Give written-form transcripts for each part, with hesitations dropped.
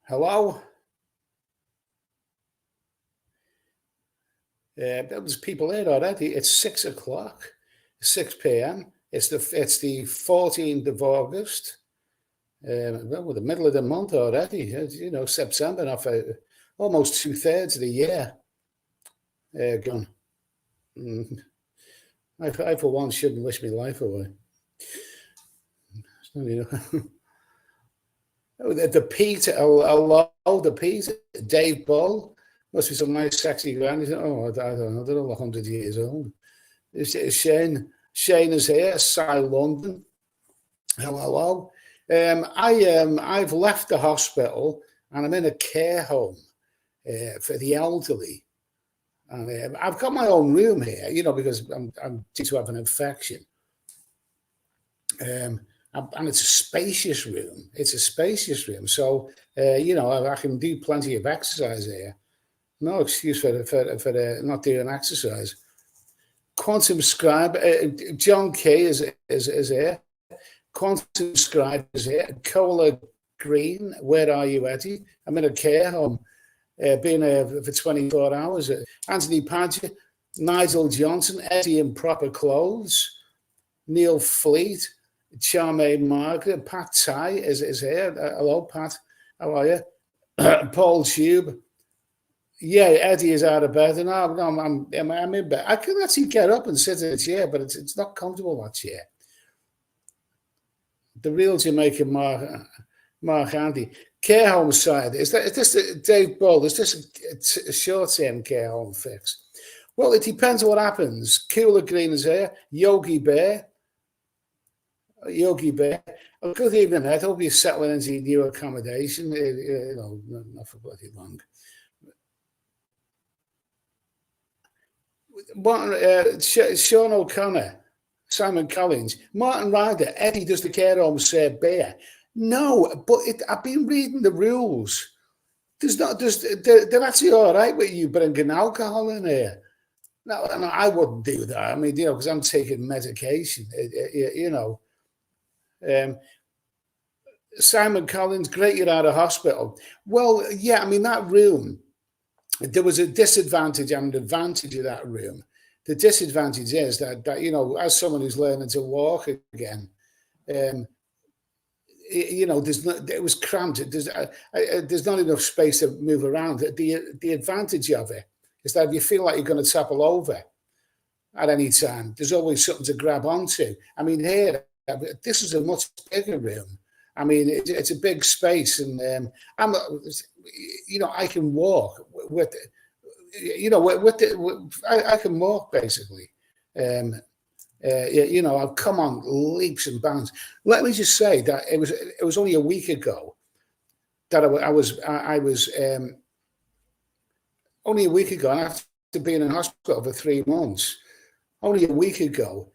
Hello? There's people there already. It's 6 o'clock, 6 p.m. It's the 14th of August. Well, we're the middle of the month already. September, almost 2/3 of the year gone. I, for one, shouldn't wish my life away. The Peter, hello, the Peter, Dave Bull. Must be some nice, sexy granny. Oh, I don't know. They're all 100 years old. Shane is here. Cy London. Hello. I've left the hospital and I'm in a care home for the elderly. And I've got my own room here, because I'm due to have an infection. And it's a spacious room. So, I can do plenty of exercise here. No excuse for not doing exercise. Quantum Scribe, John Kay is here. Quantum Scribe is here. Cola Green, where are you, Eddie? I'm in a care home, been here for 24 hours. Anthony Padgett, Nigel Johnson, Eddie in proper clothes. Neil Fleet, Charmaine Margaret, Pat Ty is here. Hello, Pat. How are you? Paul Tube. Yeah, Eddie is out of bed. No, I'm in bed. I can actually get up and sit in a chair, but it's not comfortable, that chair. The real Jamaican Mark Andy. Care home side. Is this Dave Bull? Is this a short-term care home fix? Well, it depends on what happens. Cooler Green is here. Yogi Bear. Good evening, Ed. Hope you're settling into your new accommodation. Not for bloody long. Sean O'Connor, Simon Collins, Martin Ryder, Eddie does the care home serve beer. No, but I've been reading the rules. They're actually all right with you bringing alcohol in here. No, I wouldn't do that. I mean, because I'm taking medication. Simon Collins, great you're out of hospital. Well, yeah, I mean, that room, there was a disadvantage and an advantage of that room. The disadvantage is that as someone who's learning to walk again, it was cramped. There's not enough space to move around. The advantage of it is that if you feel like you're going to topple over at any time, there's always something to grab onto. I mean, here, this is a much bigger room. I mean, it's a big space, and I can walk with I can walk basically. I've come on leaps and bounds. Let me just say that it was only a week ago that I was only a week ago, and after being in hospital for 3 months, only a week ago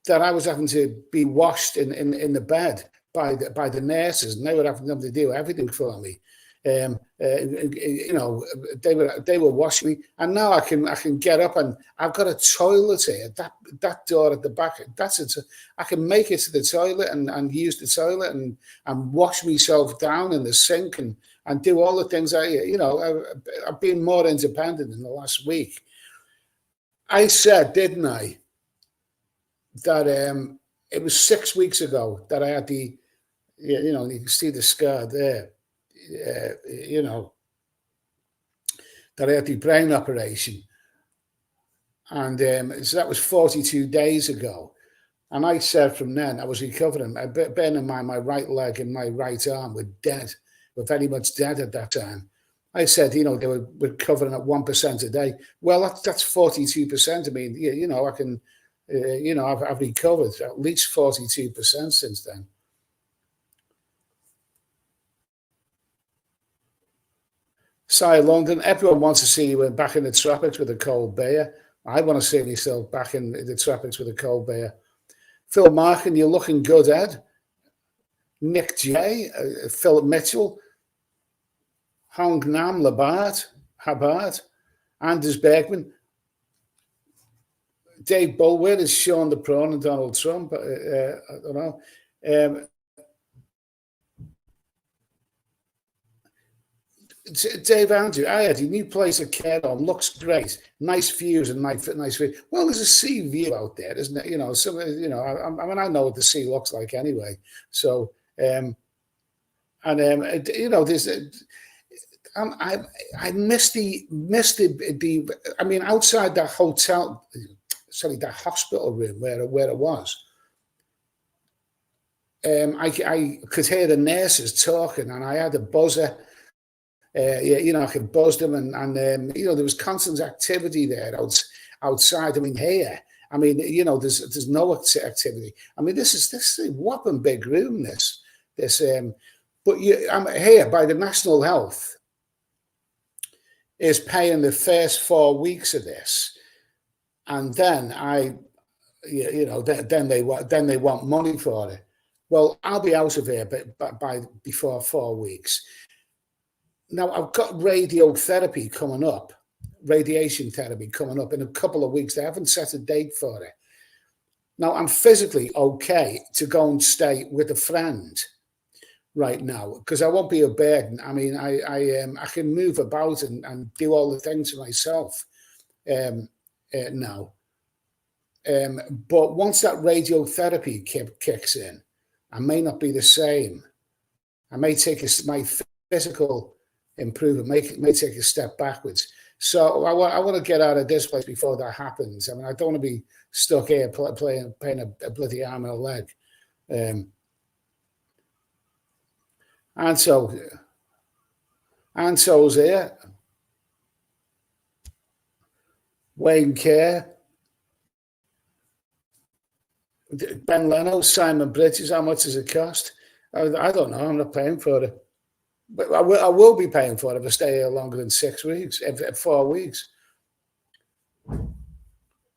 that I was having to be washed in the bed by the nurses, and they were having them to do everything for me. They were washing me, and now I can get up, and I've got a toilet here. That door at the back, I can make it to the toilet and use the toilet and wash myself down in the sink and do all the things. I've been more independent in the last week. I said, didn't I, that it was 6 weeks ago that I had the, you can see the scar there. That I had the brain operation, and so that was 42 days ago. And I said from then I was recovering. Bearing in mind my right leg and my right arm were dead, were very much dead at that time. I said, they were recovering at 1% a day. Well, that's 42%. I mean, I can, I've recovered at least 42% since then. Cy London, everyone wants to see you back in the tropics with a cold beer. I want to see myself back in the tropics with a cold beer. Phil Markin, you're looking good, Ed. Nick J, Philip Mitchell, Hong Nam Habart, Anders Bergman, Dave Bull, where is Sean the Prawn and Donald Trump? I don't know. Dave Andrew, Eddie, new place at care home, looks great, nice views and nice view. Well, there's a sea view out there, isn't it? You know, some, you know, I mean, I know what the sea looks like anyway. So, you know, there's, I missed the. I mean, outside that hotel, sorry, that hospital room where it was. I could hear the nurses talking, and I had a buzzer. You know, I could buzz them, and you know, there was constant activity there outside. I mean, here, I mean, you know, there's no activity. I mean, this is a whopping big room. But I'm here by the National Health is paying the first 4 weeks of this, and then you know, then they want money for it. Well, I'll be out of here before 4 weeks. Now, I've got radiotherapy coming up, radiation therapy coming up in a couple of weeks. They haven't set a date for it. Now, I'm physically okay to go and stay with a friend right now because I won't be a burden. I mean, I can move about and do all the things myself now. But once that radiotherapy kicks in, I may not be the same. I may take my physical improvement may take a step backwards. So I want to get out of this place before that happens. I mean, I don't want to be stuck here playing a bloody arm and a leg. And so's here. Wayne Kerr, Ben Leno, Simon Bridges. How much does it cost? I don't know. I'm not paying for it. But I will be paying for it if I stay here longer than 6 weeks, 4 weeks.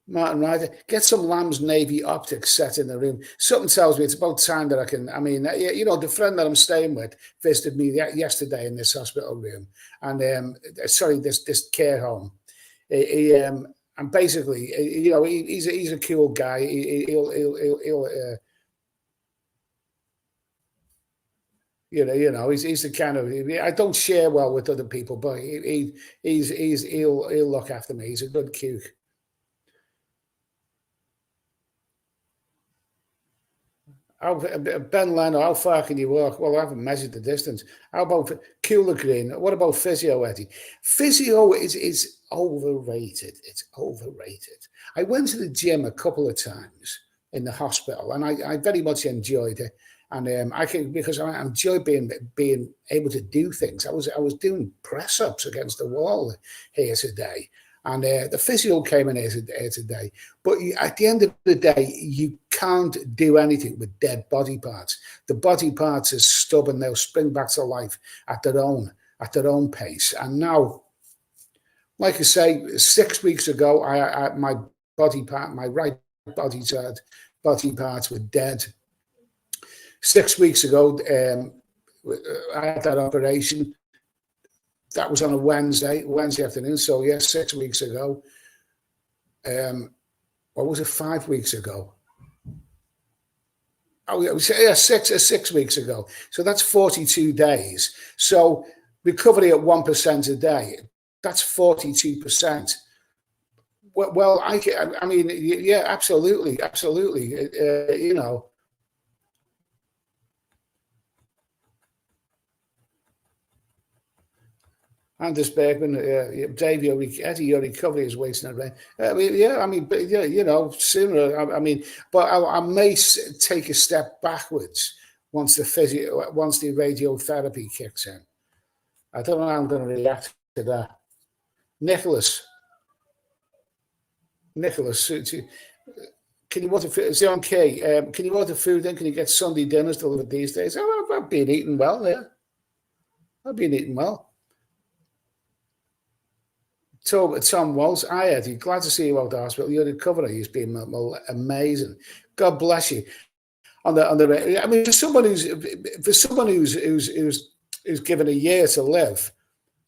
Martin Ryder, get some Lamb's Navy optics set in the room. Something tells me it's about time that I can. I mean, you know, the friend that I'm staying with visited me yesterday in this hospital room, and sorry, this care home. And basically, you know, he's a cool guy. He'll you know, he's the kind of. I don't share well with other people, but he'll look after me. He's a good kook. Ben Leno, how far can you walk? Well, I haven't measured the distance. How about Cooler Green? What about physio, Eddie? Physio is overrated. It's overrated. I went to the gym a couple of times in the hospital, and I very much enjoyed it. And because I enjoy being able to do things. I was doing press ups against the wall here today. And the physio came in here today. But at the end of the day, you can't do anything with dead body parts. The body parts are stubborn. They'll spring back to life at their own pace. And now, like I say, 6 weeks ago, my right body parts were dead. 6 weeks ago, I had that operation. That was on a Wednesday afternoon. So yes, 6 weeks ago. What was it? 5 weeks ago. Oh, it was 6 weeks ago. So that's 42 days. So recovery at 1% a day. That's 42%. Well, I mean, yeah, absolutely. You know. Anders Bergman, Dave, Eddie, your recovery is wasting away. Yeah, I mean, yeah, you know, sooner. I mean, but I may take a step backwards once the radiotherapy kicks in. I don't know how I'm going to react to that. Nicholas, can you order food? Is it okay? Can you order food? Then can you get Sunday dinners delivered these days? Oh, I've been eating well. Yeah, I've been eating well. Tom Walsh, hi Eddie, glad to see you out of the hospital. Your recovery has been amazing. God bless you. I mean, for someone who's given a year to live,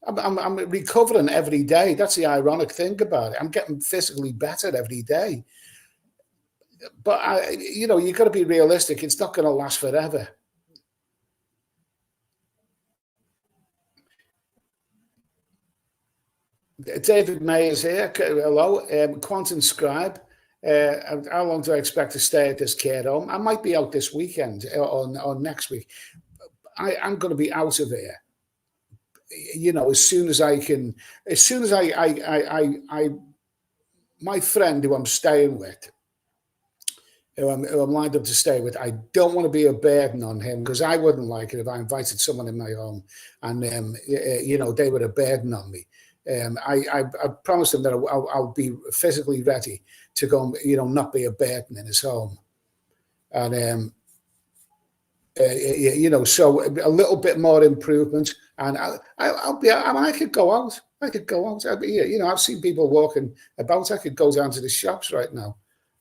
I'm recovering every day. That's the ironic thing about it. I'm getting physically better every day. But you know, you've got to be realistic. It's not going to last forever. David May is here. Hello. Quantum Scribe. How long do I expect to stay at this care home? I might be out this weekend or next week. I'm going to be out of here, as soon as I can. As soon as my friend who I'm staying with, who I'm lined up to stay with, I don't want to be a burden on him, because I wouldn't like it if I invited someone in my home and they were a burden on me. I promised him that I'll be physically ready to go, not be a burden in his home. And so a little bit more improvement, and I'll be. I could go out. I've seen people walking about. I could go down to the shops right now.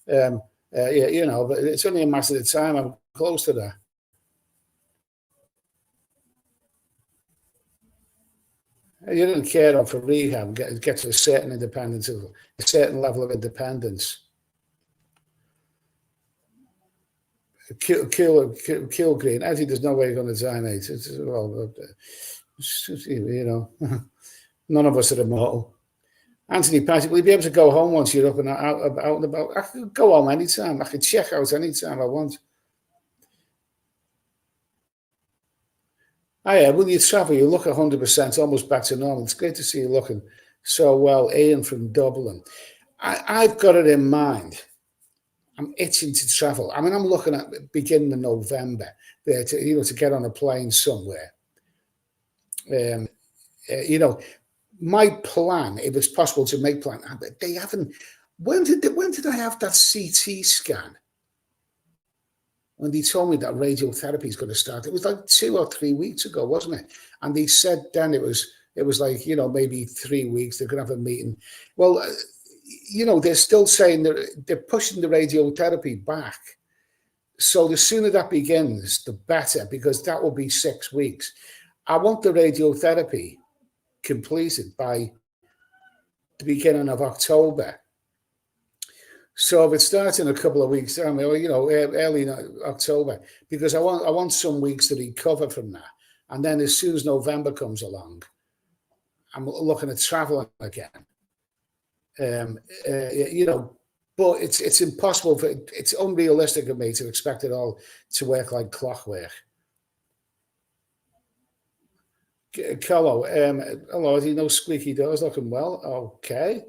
But it's only a matter of time. I'm close to that. You didn't care for rehab, get to a certain independence, a certain level of independence. Kill Green. Eddie, there's no way you're going to die, mate. None of us are immortal. Anthony Patrick, will you be able to go home once you're up and out and about? I can go home anytime. I can check out anytime I want. Oh yeah, when you travel, you look 100% almost back to normal. It's great to see you looking so well. Ian from Dublin. I've got it in mind. I'm itching to travel. I mean, I'm looking at beginning of November to get on a plane somewhere. My plan, if it's possible to make plan, they haven't. When did I have that CT scan? When they told me that radiotherapy is going to start, it was like 2 or 3 weeks ago, wasn't it? And they said then it was like, maybe 3 weeks, they're going to have a meeting. Well, they're still saying they're pushing the radiotherapy back. So the sooner that begins, the better, because that will be 6 weeks. I want the radiotherapy completed by the beginning of October. So if it starts in a couple of weeks, early October, because I want some weeks to recover from that. And then as soon as November comes along, I'm looking at traveling again. But it's impossible it's unrealistic of me to expect it all to work like clockwork. Hello, do you know Squeaky Doors looking well? Okay.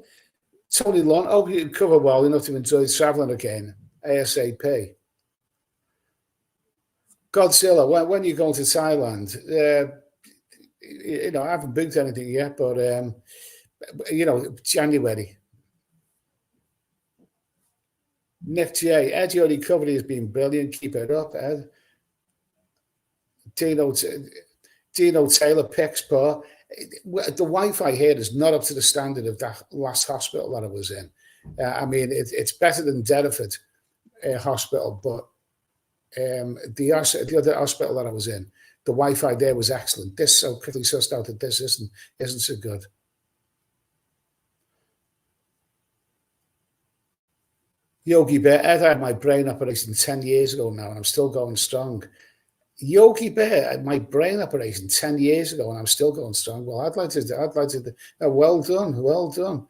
Tony Long, you cover well enough to enjoy traveling again, ASAP. Godzilla, when are you going to Thailand? I haven't booked anything yet, but January. Nick J, Ed, your recovery has been brilliant. Keep it up, Ed. Dino Taylor Pixpar. The Wi-Fi here is not up to the standard of that last hospital that I was in. It's better than Derriford Hospital, but the other hospital that I was in, the Wi-Fi there was excellent. This so quickly sussed out that this isn't so good. Yogi Bear, Ed, I had my brain operation 10 years ago now, and I'm still going strong. Yogi Bear had my brain operation 10 years ago, and I'm still going strong. Well, I'd like to. Well done.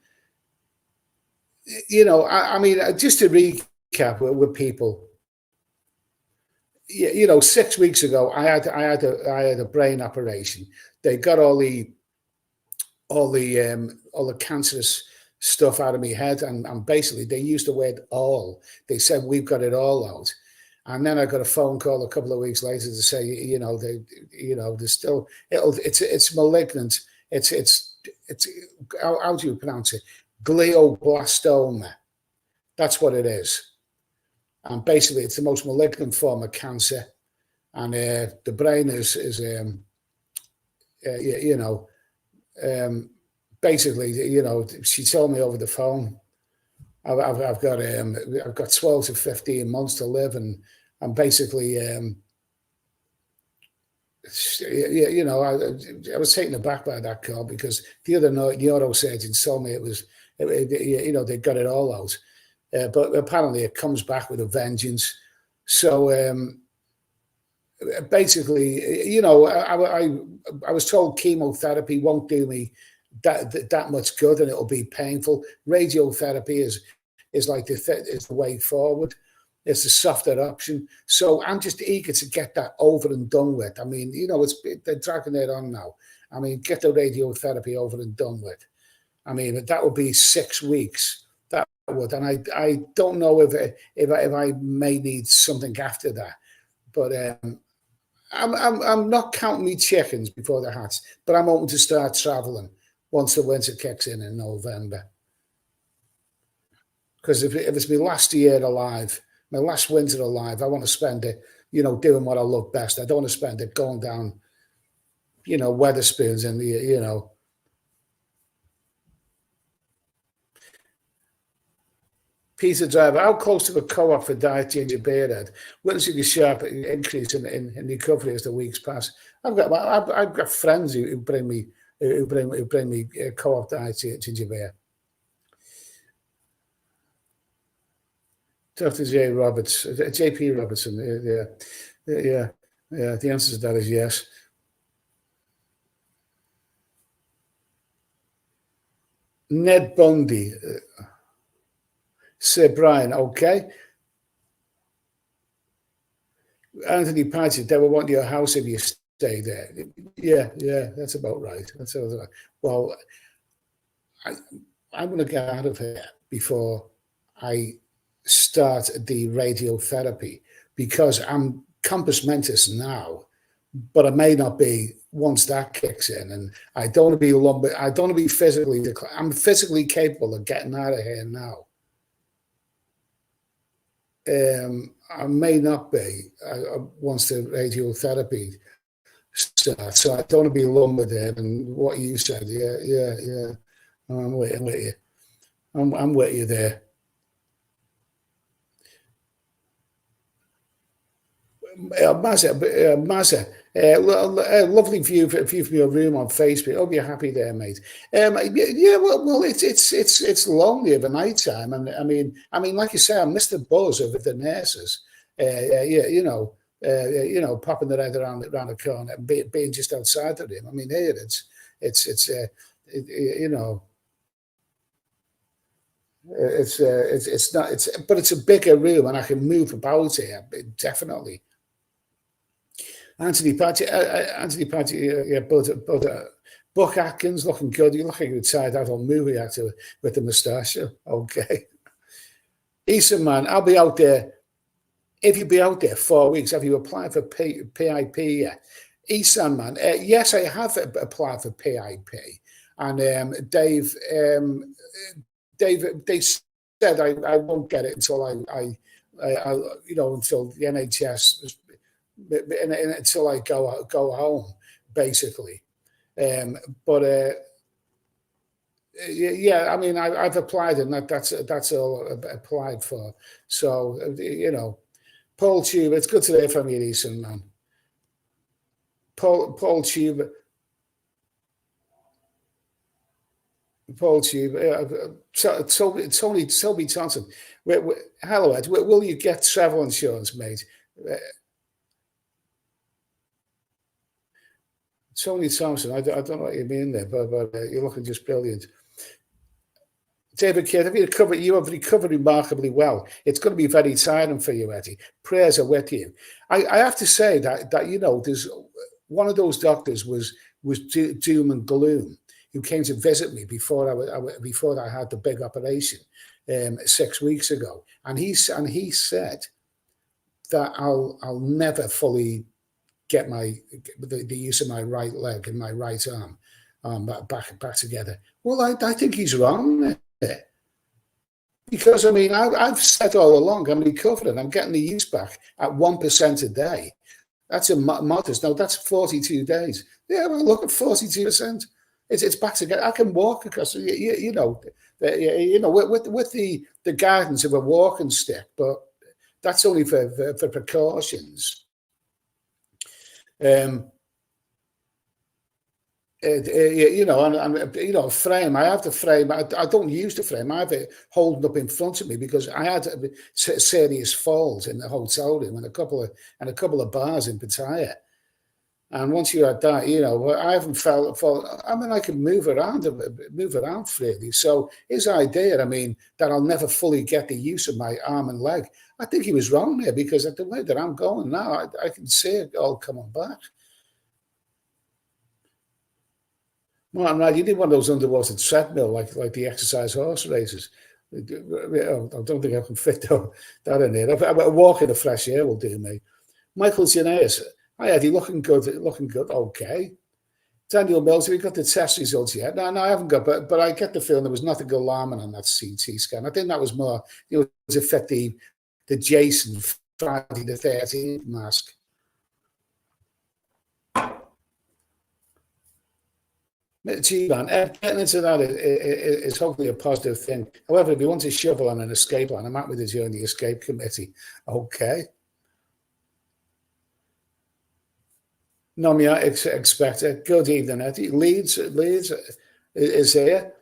Just to recap with people. 6 weeks ago, I had a brain operation. They got all the cancerous stuff out of my head, and basically they used the word all. They said we've got it all out. And then I got a phone call a couple of weeks later to say, there's still, it's malignant. It's how do you pronounce it? Glioblastoma. That's what it is. And basically, it's the most malignant form of cancer. And the brain is basically, she told me over the phone, I've got 12 to 15 months to live, and basically, I was taken aback by that call, because the other neurosurgeon told me they got it all out, but apparently it comes back with a vengeance. So basically, I was told chemotherapy won't do me that much good, and it'll be painful. Radiotherapy is like is the way forward. It's a softer option. So I'm just eager to get that over and done with. I mean, you know, they're dragging it on now. I mean, get the radiotherapy over and done with. I mean, that would be 6 weeks. That would, and I don't know if I may need something after that, but I'm not counting me chickens before the hatch. But I'm hoping to start traveling once the winter kicks in November. Because if it's my last year alive, my last winter alive, I want to spend it, you know, doing what I love best. I don't want to spend it going down, you know, Weatherspoons and the, you know. Peter Driver, how close to the co-op for Diet Ginger Beer? Witnessing a sharp increase in recovery as the weeks pass. I've got friends who bring me co-op Diet Ginger Beer. Dr. J. Roberts, J.P. Robertson, yeah. The answer to that is yes. Ned Bundy, Sir Brian, okay. Anthony Paget, they will want your house if you stay there. Yeah, that's about right. That's about right. Well, I'm going to get out of here before I start the radiotherapy, because I'm compos mentis now, but I may not be once that kicks in, and I don't want to be lumber. I don't want to be physically. I'm physically capable of getting out of here now. I may not be once the radiotherapy starts, so I don't want to be lumbered in. And what you said, yeah. I'm with you. I'm with you there. Mazza, lovely view from your room on Facebook. Hope you're happy there, mate. Yeah, well, it's lonely of a night time, and I mean, like you say, I missed the buzz of the nurses. You know, popping their head around the corner, and being just outside the room. I mean, here it's you know. It's not, but it's a bigger room, and I can move about here, definitely. Anthony Paget, yeah, but Buck Atkins looking good. You look like a retired adult movie actor with the moustache. Okay. Eastern man, I'll be out there. If you be out there 4 weeks, have you applied for PIP yet? Eastern man, yes, I have applied for PIP, and Dave said I won't get it until I you know, until the NHS, until I go home, basically. But yeah, I mean, I've applied, and that's all applied for. So you know, Paul Tube, it's good to hear from you, Eason, man. Paul Tube. Toby Thompson. Hello, Ed. Will you get travel insurance, mate? Tony Thompson. I don't know what you mean there, but you're looking just brilliant. David Kidd, you have recovered remarkably well. It's going to be very tiring for you, Eddie. Prayers are with you. I have to say that you know, there's one of those doctors was doom and gloom, who came to visit me before I had the big operation 6 weeks ago, and he said that I'll never fully get the use of my right leg and my right arm back together. Well, I think he's wrong there, because I mean I've said all along I'm recovering. I'm getting the use back at 1% a day. That's a modest. No, that's 42 days. Yeah, well, look at 42%. It's back together. I can walk across. You know, with the guidance of a walking stick, but that's only for precautions. You know, and you know, frame. I have the frame. I don't use the frame. I have it holding up in front of me because I had serious falls in the hotel room and a couple of bars in Pattaya. And once you had that, I haven't felt. I mean, I can move around freely. So his idea, I mean, that I'll never fully get the use of my arm and leg, I think he was wrong there, because at the way that I'm going now, I can see it all coming back. Well, no, you need one of those underwater treadmill, like the exercise horse races. I don't think I can fit that in there. A walk in the fresh air will do me. Michael Janaeus, hi Eddie, looking good, okay. Daniel Mills, have you got the test results yet? No, I haven't got, but I get the feeling there was nothing alarming on that CT scan. I think that was more, to fit the Jason Friday the 13th mask. G-Man, getting into that is hopefully a positive thing. However, if you want to shovel on an escape plan, I'm happy to join the escape committee. Okay. Nomia expected. Good evening, Eddie. Leeds is here.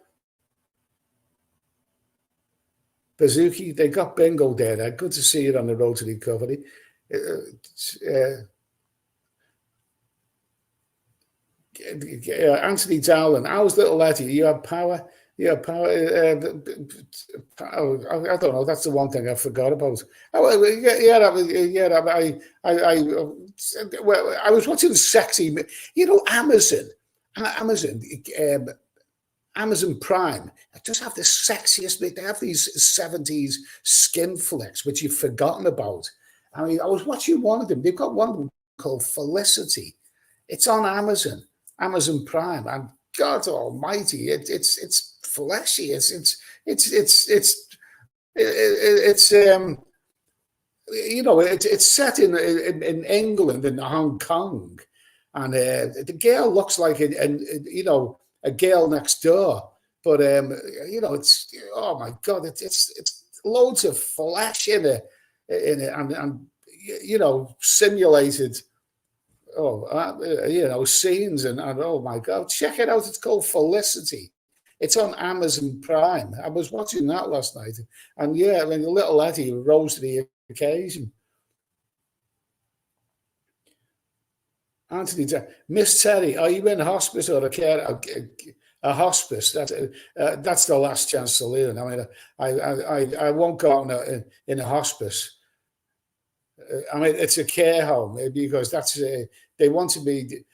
Bazuki, they got bingo there. Good to see you on the road to recovery. Anthony Dowling, how's little Eddie? You have power. I don't know. That's the one thing I forgot about. I was watching sexy. Amazon Prime. I just have the sexiest bit. They have these 70s skin flicks, which you've forgotten about. I mean, I was watching one of them. They've got one of them called Felicity. It's on Amazon Prime, and God Almighty, it's fleshy. It's set in England and Hong Kong, and the girl looks like a girl next door, but it's, oh my God, it's loads of flesh in it, and simulated. Scenes and oh my God, check it out. It's called Felicity. It's on Amazon Prime. I was watching that last night, and the little Eddie rose to the occasion. Anthony, Miss Terry, are you in hospice or a hospice? That's the last chance saloon. I mean, I won't go out in a hospice. I mean, it's a care home, because that's they want to be,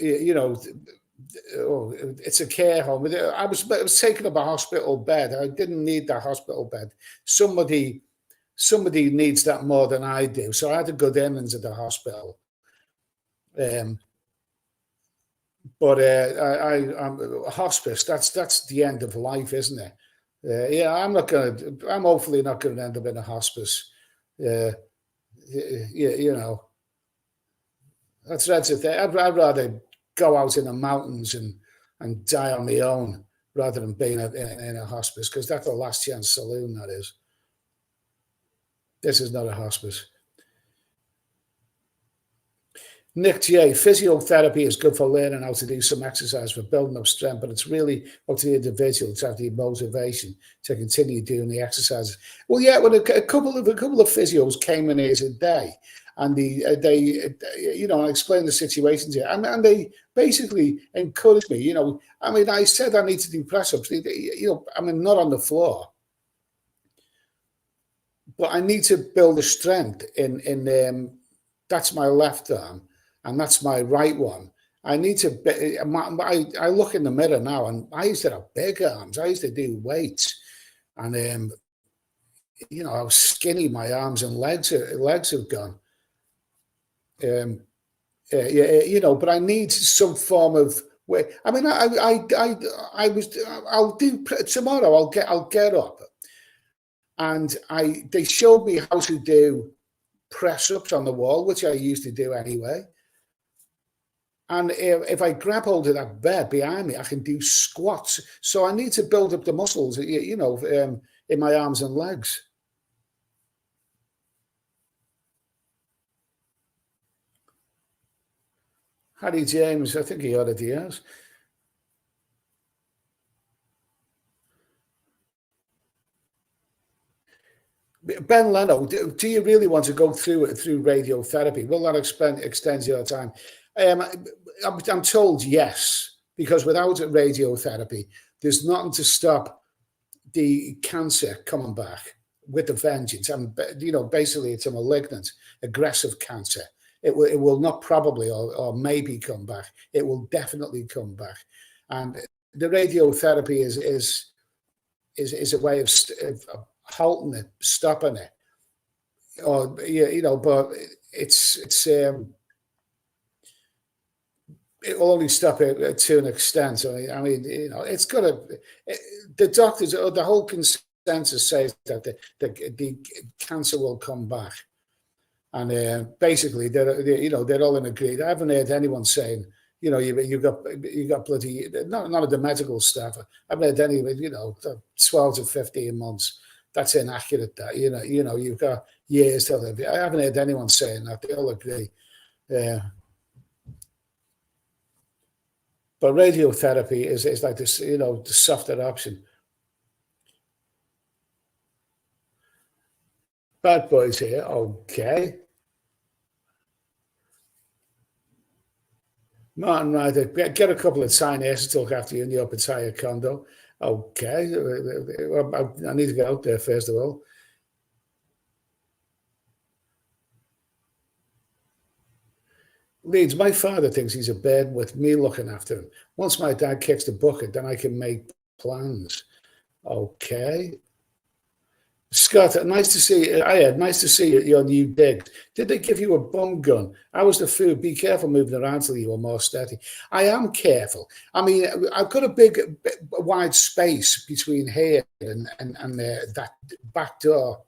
it's a care home. I was taken up a hospital bed. I didn't need that hospital bed. Somebody needs that more than I do. So I had to go in into the hospital. I'm hospice. That's the end of life, isn't it? I'm hopefully not going to end up in a hospice. That's the thing. I'd rather go out in the mountains and die on my own rather than being in a hospice, because that's the last chance saloon, that is. This is not a hospice. Nick J, physiotherapy is good for learning how to do some exercise for building up strength, but it's really up to the individual to have the motivation to continue doing the exercises. Well, yeah, when a couple of physios came in here today, and they explained the situations here, and they basically encouraged me. I mean, I said I need to do press ups. I mean, not on the floor, but I need to build a strength in that's my left arm. And that's my right one. I need to. I look in the mirror now, and I used to have big arms. I used to do weights, and I was skinny. My arms and legs have gone. But I need some form of way. I mean, I'll do tomorrow. I'll get up, and they showed me how to do press ups on the wall, which I used to do anyway. And if I grab hold of that bed behind me, I can do squats. So I need to build up the muscles, in my arms and legs. Harry James, I think he already has. Ben Leno, do you really want to go through radiotherapy? Will that extend your time? I'm told yes, because without radiotherapy, there's nothing to stop the cancer coming back with a vengeance. And basically, it's a malignant, aggressive cancer. It will not probably or maybe come back. It will definitely come back. And the radiotherapy is a way of halting it, stopping it, or but it will only stop it to an extent. I mean, it's got to. The doctors, the whole consensus says that the cancer will come back, and basically they're all in agreement. I haven't heard anyone saying, you got bloody none of the medical staff. I haven't heard any, 12 to 15 months. That's inaccurate. That you've got years to live. I haven't heard anyone saying that. They all agree. But radiotherapy is like this, the softer option. Bad boys here, okay. Martin Ryder, get a couple of tiny aces to look after you in the upper tier condo. Okay, I need to get out there first of all. Leeds, my father thinks he's a burden with me looking after him. Once my dad kicks the bucket, then I can make plans. Okay. Scott, nice to see you. Nice to see your new digs. Did they give you a bum gun? How was the food? Be careful moving around till you are more steady. I am careful. I mean, I've got a big, wide space between here and that back door.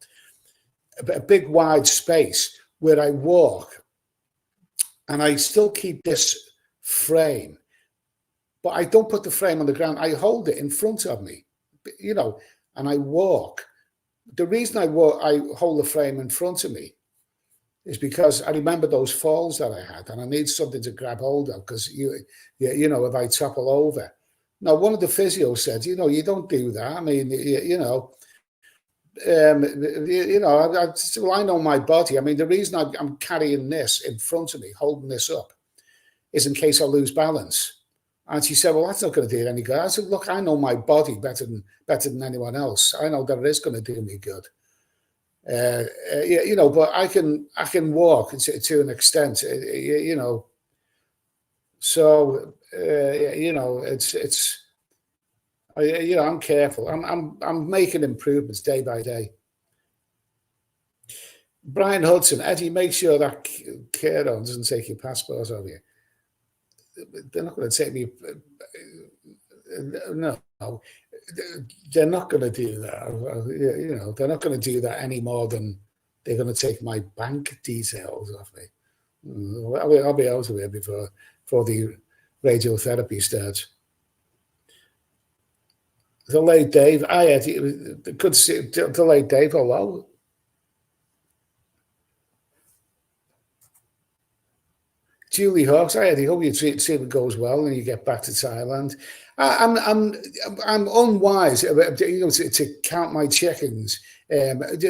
A big, wide space where I walk. And I still keep this frame, but I don't put the frame on the ground. I hold it in front of me, and I walk. The reason I hold the frame in front of me is because I remember those falls that I had, and I need something to grab hold of because if I topple over. Now, one of the physios said, you don't do that. I mean, I know my body. I mean, the reason I'm carrying this in front of me, holding this up, is in case I lose balance. And she said, well, that's not going to do any good. I said, look, I know my body better than anyone else. I know that it is going to do me good. But I can walk to an extent, So, I'm careful. I'm making improvements day by day. Brian Hudson, Eddie, make sure that Caron doesn't take your passport over you. They're not going to take me. No, they're not going to do that. They're not going to do that any more than they're going to take my bank details off me. I'll be out of here before the radiotherapy starts. Delayed Dave. Good to see Delayed Dave. Hello. Julie Hawks. I hope your treatment goes well and you get back to Thailand. I'm unwise, to count my chickens.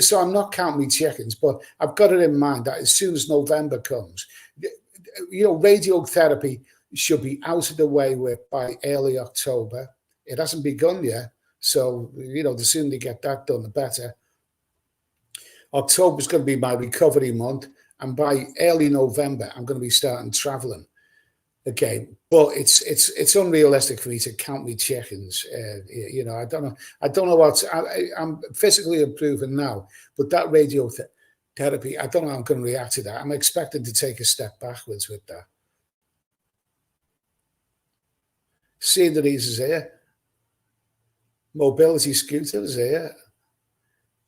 So I'm not counting my chickens, but I've got it in mind that as soon as November comes, radiotherapy should be out of the way by early October. It hasn't begun yet, so the sooner they get that done, the better. October is going to be my recovery month, and by early November, I'm going to be starting traveling again. But it's unrealistic for me to count my chickens. I don't know what I'm physically improving now, but that radiotherapy, I don't know how I'm going to react to that. I'm expecting to take a step backwards with that. Sceneries is here. Mobility scooters here.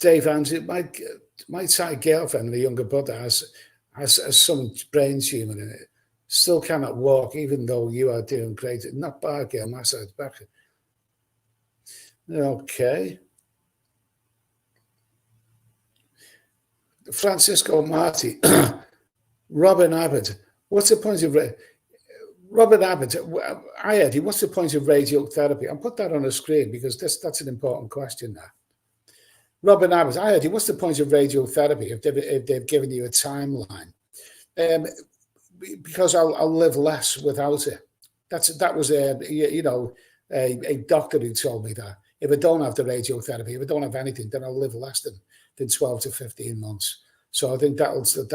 Dave Andrew, my Thai girlfriend and a younger brother has some brain tumor in it. Still cannot walk, even though you are doing great. Not bad, girl. My side's back. Okay. Francisco Marti. Robin Abbott. What's the point of Robin Abbott? Hi, Eddie. What's the point of radiotherapy? I'll put that on the screen because that's an important question now. Robin Abbott. Hi, Eddie. What's the point of radiotherapy if they've given you a timeline? because I'll live less without it. That was a doctor who told me that if I don't have the radiotherapy, if I don't have anything, then I'll live less than 12 to 15 months. So I think that's the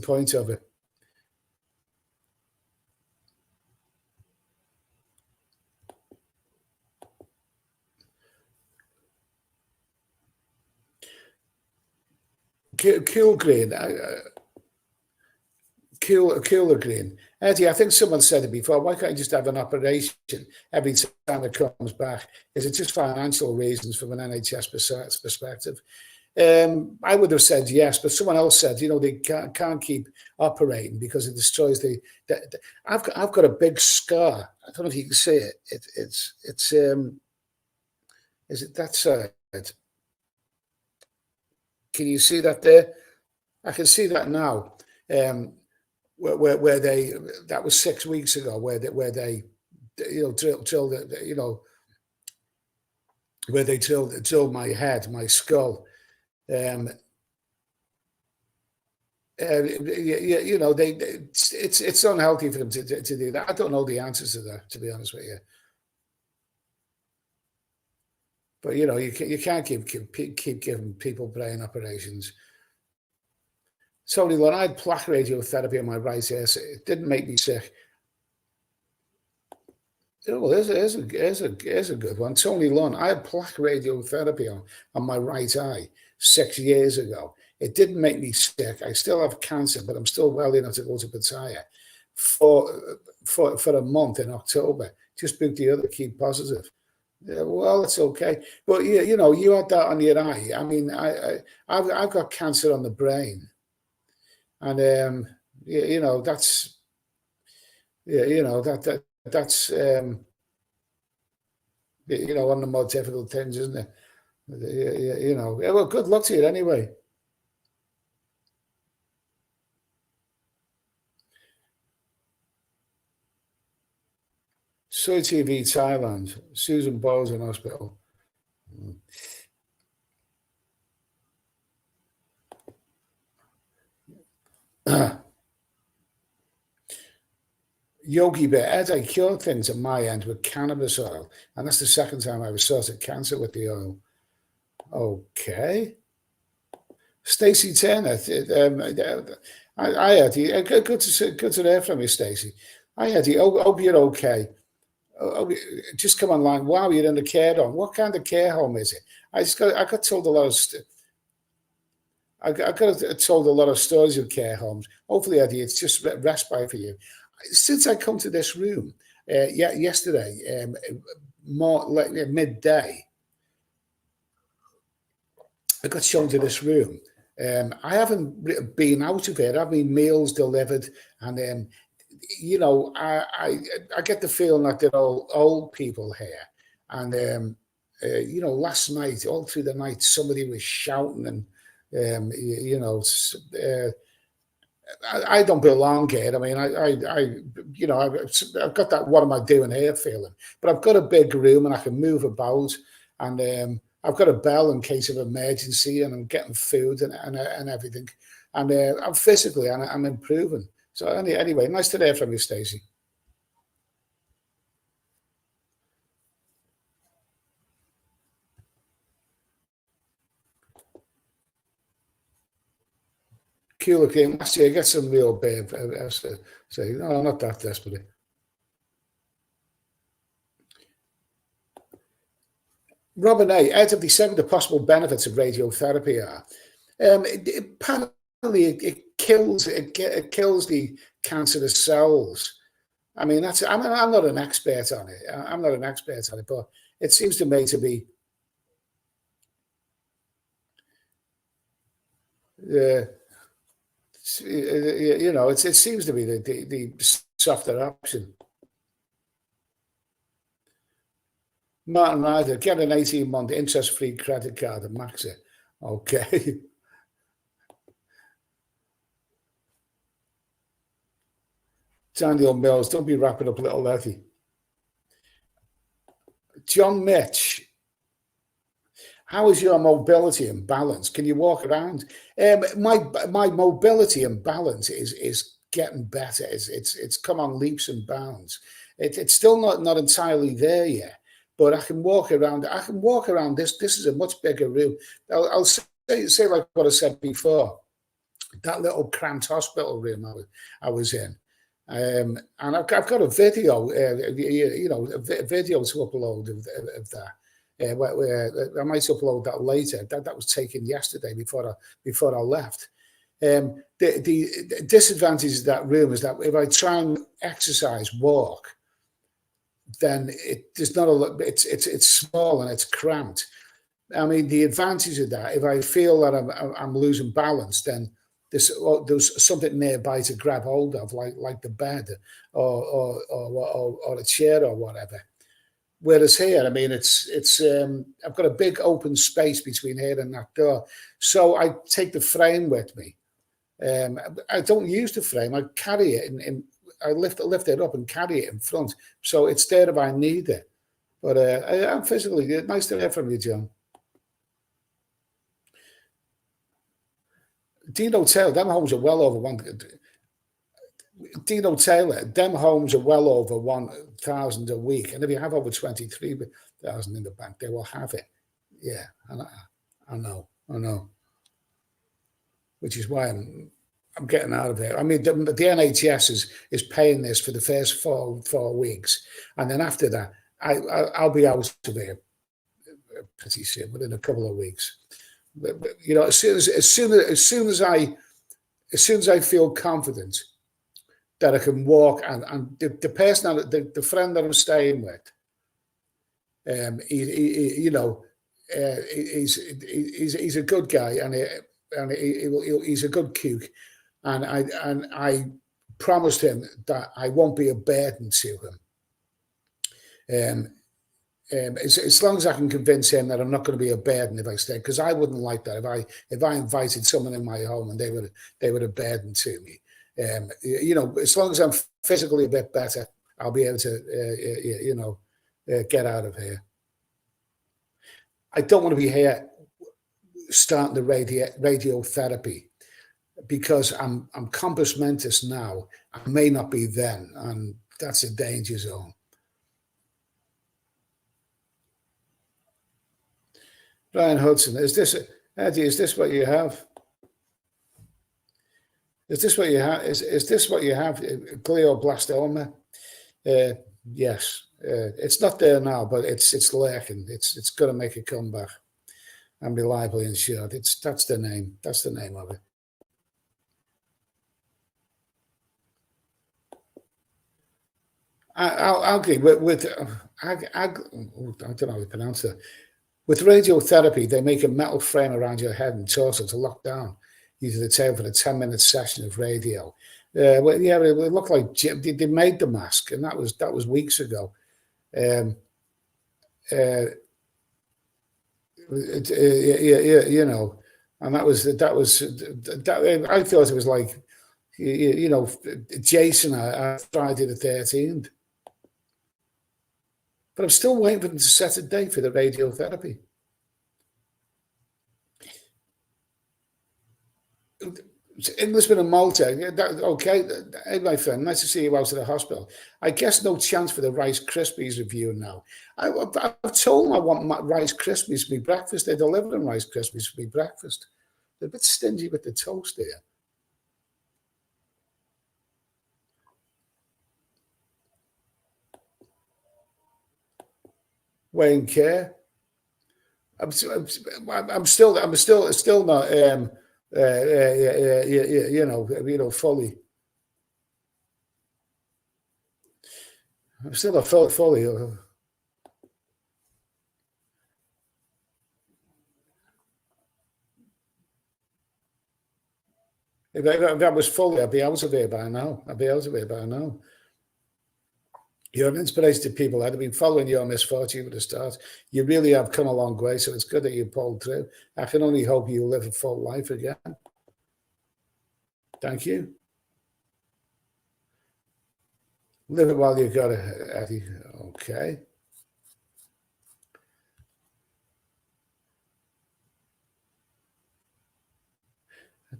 point of it. Cool green. Cooler green. Eddie, I think someone said it before. Why can't you just have an operation every time it comes back? Is it just financial reasons from an NHS perspective? I would have said yes, but someone else said, they can't keep operating because it destroys the I've got a big scar. I don't know if you can see it. It's is it that side? Can you see that there? I can see that now. Where they that was 6 weeks ago, where they drilled where they drilled my head, my skull. It's unhealthy for them to do that. I don't know the answers to that, to be honest with you. But you can't keep giving people brain operations. Tony Lunn, I had plaque radiotherapy on my right ear. So it didn't make me sick. Oh, here's a good one. Tony Lunn, I had plaque radiotherapy on my right eye 6 years ago. It didn't make me sick. I still have cancer, but I'm still well enough to go to Pattaya for a month in October. Just booked the other key positive. Yeah, well, it's okay. But you had that on your eye. I mean, I've got cancer on the brain. And that's that's one of the more difficult things, isn't it? Well, good luck to you anyway. Soy TV Thailand, Susan Bowles in hospital. Yogi Bear, as I cured things at my end with cannabis oil, and that's the second time I was sorted cancer with the oil. Okay. Stacey Turner, I had you. Good to hear from you, Stacey. I had you. Hope you're okay. Just come online. Wow, you're in the care home. What kind of care home is it? I got told a lot of. I got told a lot of stories of care homes. Hopefully, Eddie, it's just respite for you. Since I come to this room, yesterday, more like midday, I got shown to this room. I haven't been out of it. I've been meals delivered, and I get the feeling that they're all old people here. And last night, all through the night, somebody was shouting, and I don't belong here. I mean, I've got that "what am I doing here" feeling. But I've got a big room and I can move about, and I've got a bell in case of emergency, and I'm getting food and everything. And I'm physically, and I'm improving. So anyway, nice to hear from you, Stacey. Cool again. Last year, get some real beer. Say, no, not that desperate. Robin A. Out of the 7 the possible benefits of radiotherapy are, apparently it kills the cancerous cells. I mean, I'm not an expert on it. I'm not an expert on it, but it seems to me to be. It seems to be the softer option. Martin Ryder, get an 18-month interest-free credit card and max it. Okay. Daniel Mills, don't be wrapping up little Letty. John Mitch, How is your mobility and balance? Can you walk around? My mobility and balance is getting better. It's come on leaps and bounds. It's still not entirely there yet, but I can walk around. I can walk around this. This is a much bigger room. I'll say like what I said before. That little cramped hospital room I was in. And I've got a video, a video to upload of that. I might upload that later. That was taken yesterday before I left. The disadvantage of that room is that if I try and exercise, walk, then there's not a lot. It's small and it's cramped. I mean, the advantage of that, if I feel that I'm losing balance, then there's something nearby to grab hold of, like the bed or a chair or whatever. Whereas here, I mean, I've got a big open space between here and that door, so I take the frame with me. I don't use the frame; I carry it, and I lift it up and carry it in front, so it's there if I need it. But I'm physically good. Nice to hear from you, John. Dino Taylor, them homes are well over one. Dino Taylor, them homes are well over 1,000 a week, and if you have over 23,000 in the bank, they will have it. Yeah, I know. Which is why I'm getting out of there. I mean, the NHS is paying this for the first four weeks, and then after that, I'll be out of here pretty soon, within a couple of weeks. But, you know, as soon as I feel confident that I can walk, and the person, the friend that I'm staying with, he's a good guy, and he's a good kook, and I promised him that I won't be a burden to him. As long as I can convince him that I'm not going to be a burden if I stay, because I wouldn't like that if I invited someone in my home and they were a burden to me. As long as I'm physically a bit better, I'll be able to, get out of here. I don't want to be here starting the radiotherapy, because I'm compos mentis now. I may not be then, and that's a danger zone. Brian Hudson, Eddie, is this what you have? Is this what you have? Is this what you have? Glioblastoma? Yes. It's not there now, but it's lurking. It's going to make a comeback and be liably insured. That's the name. That's the name of it. I'll agree with I don't know how to pronounce it. With radiotherapy, they make a metal frame around your head and torso to lock down you to the table for a 10-minute session of radio. Well, yeah, it looked like they made the mask, and that was weeks ago. I thought it was like, Jason, Friday the 13th. But I'm still waiting for them to set a date for the radiotherapy. Englishman and Malta, okay. Hey, my friend, nice to see you out of the hospital. I guess no chance for the Rice Krispies review now. I've told them I want Rice Krispies for my breakfast. They're delivering Rice Krispies for my breakfast. They're a bit stingy with the toast there. Wayne Kerr. I'm still not fully. I'm still not fully. If that was fully, I'd be out of here by now. You're an inspiration to people. I'd have been following your misfortune at the start. You really have come a long way, so it's good that you pulled through. I can only hope you live a full life again. Thank you. Live it while you've got it, Eddie. Okay.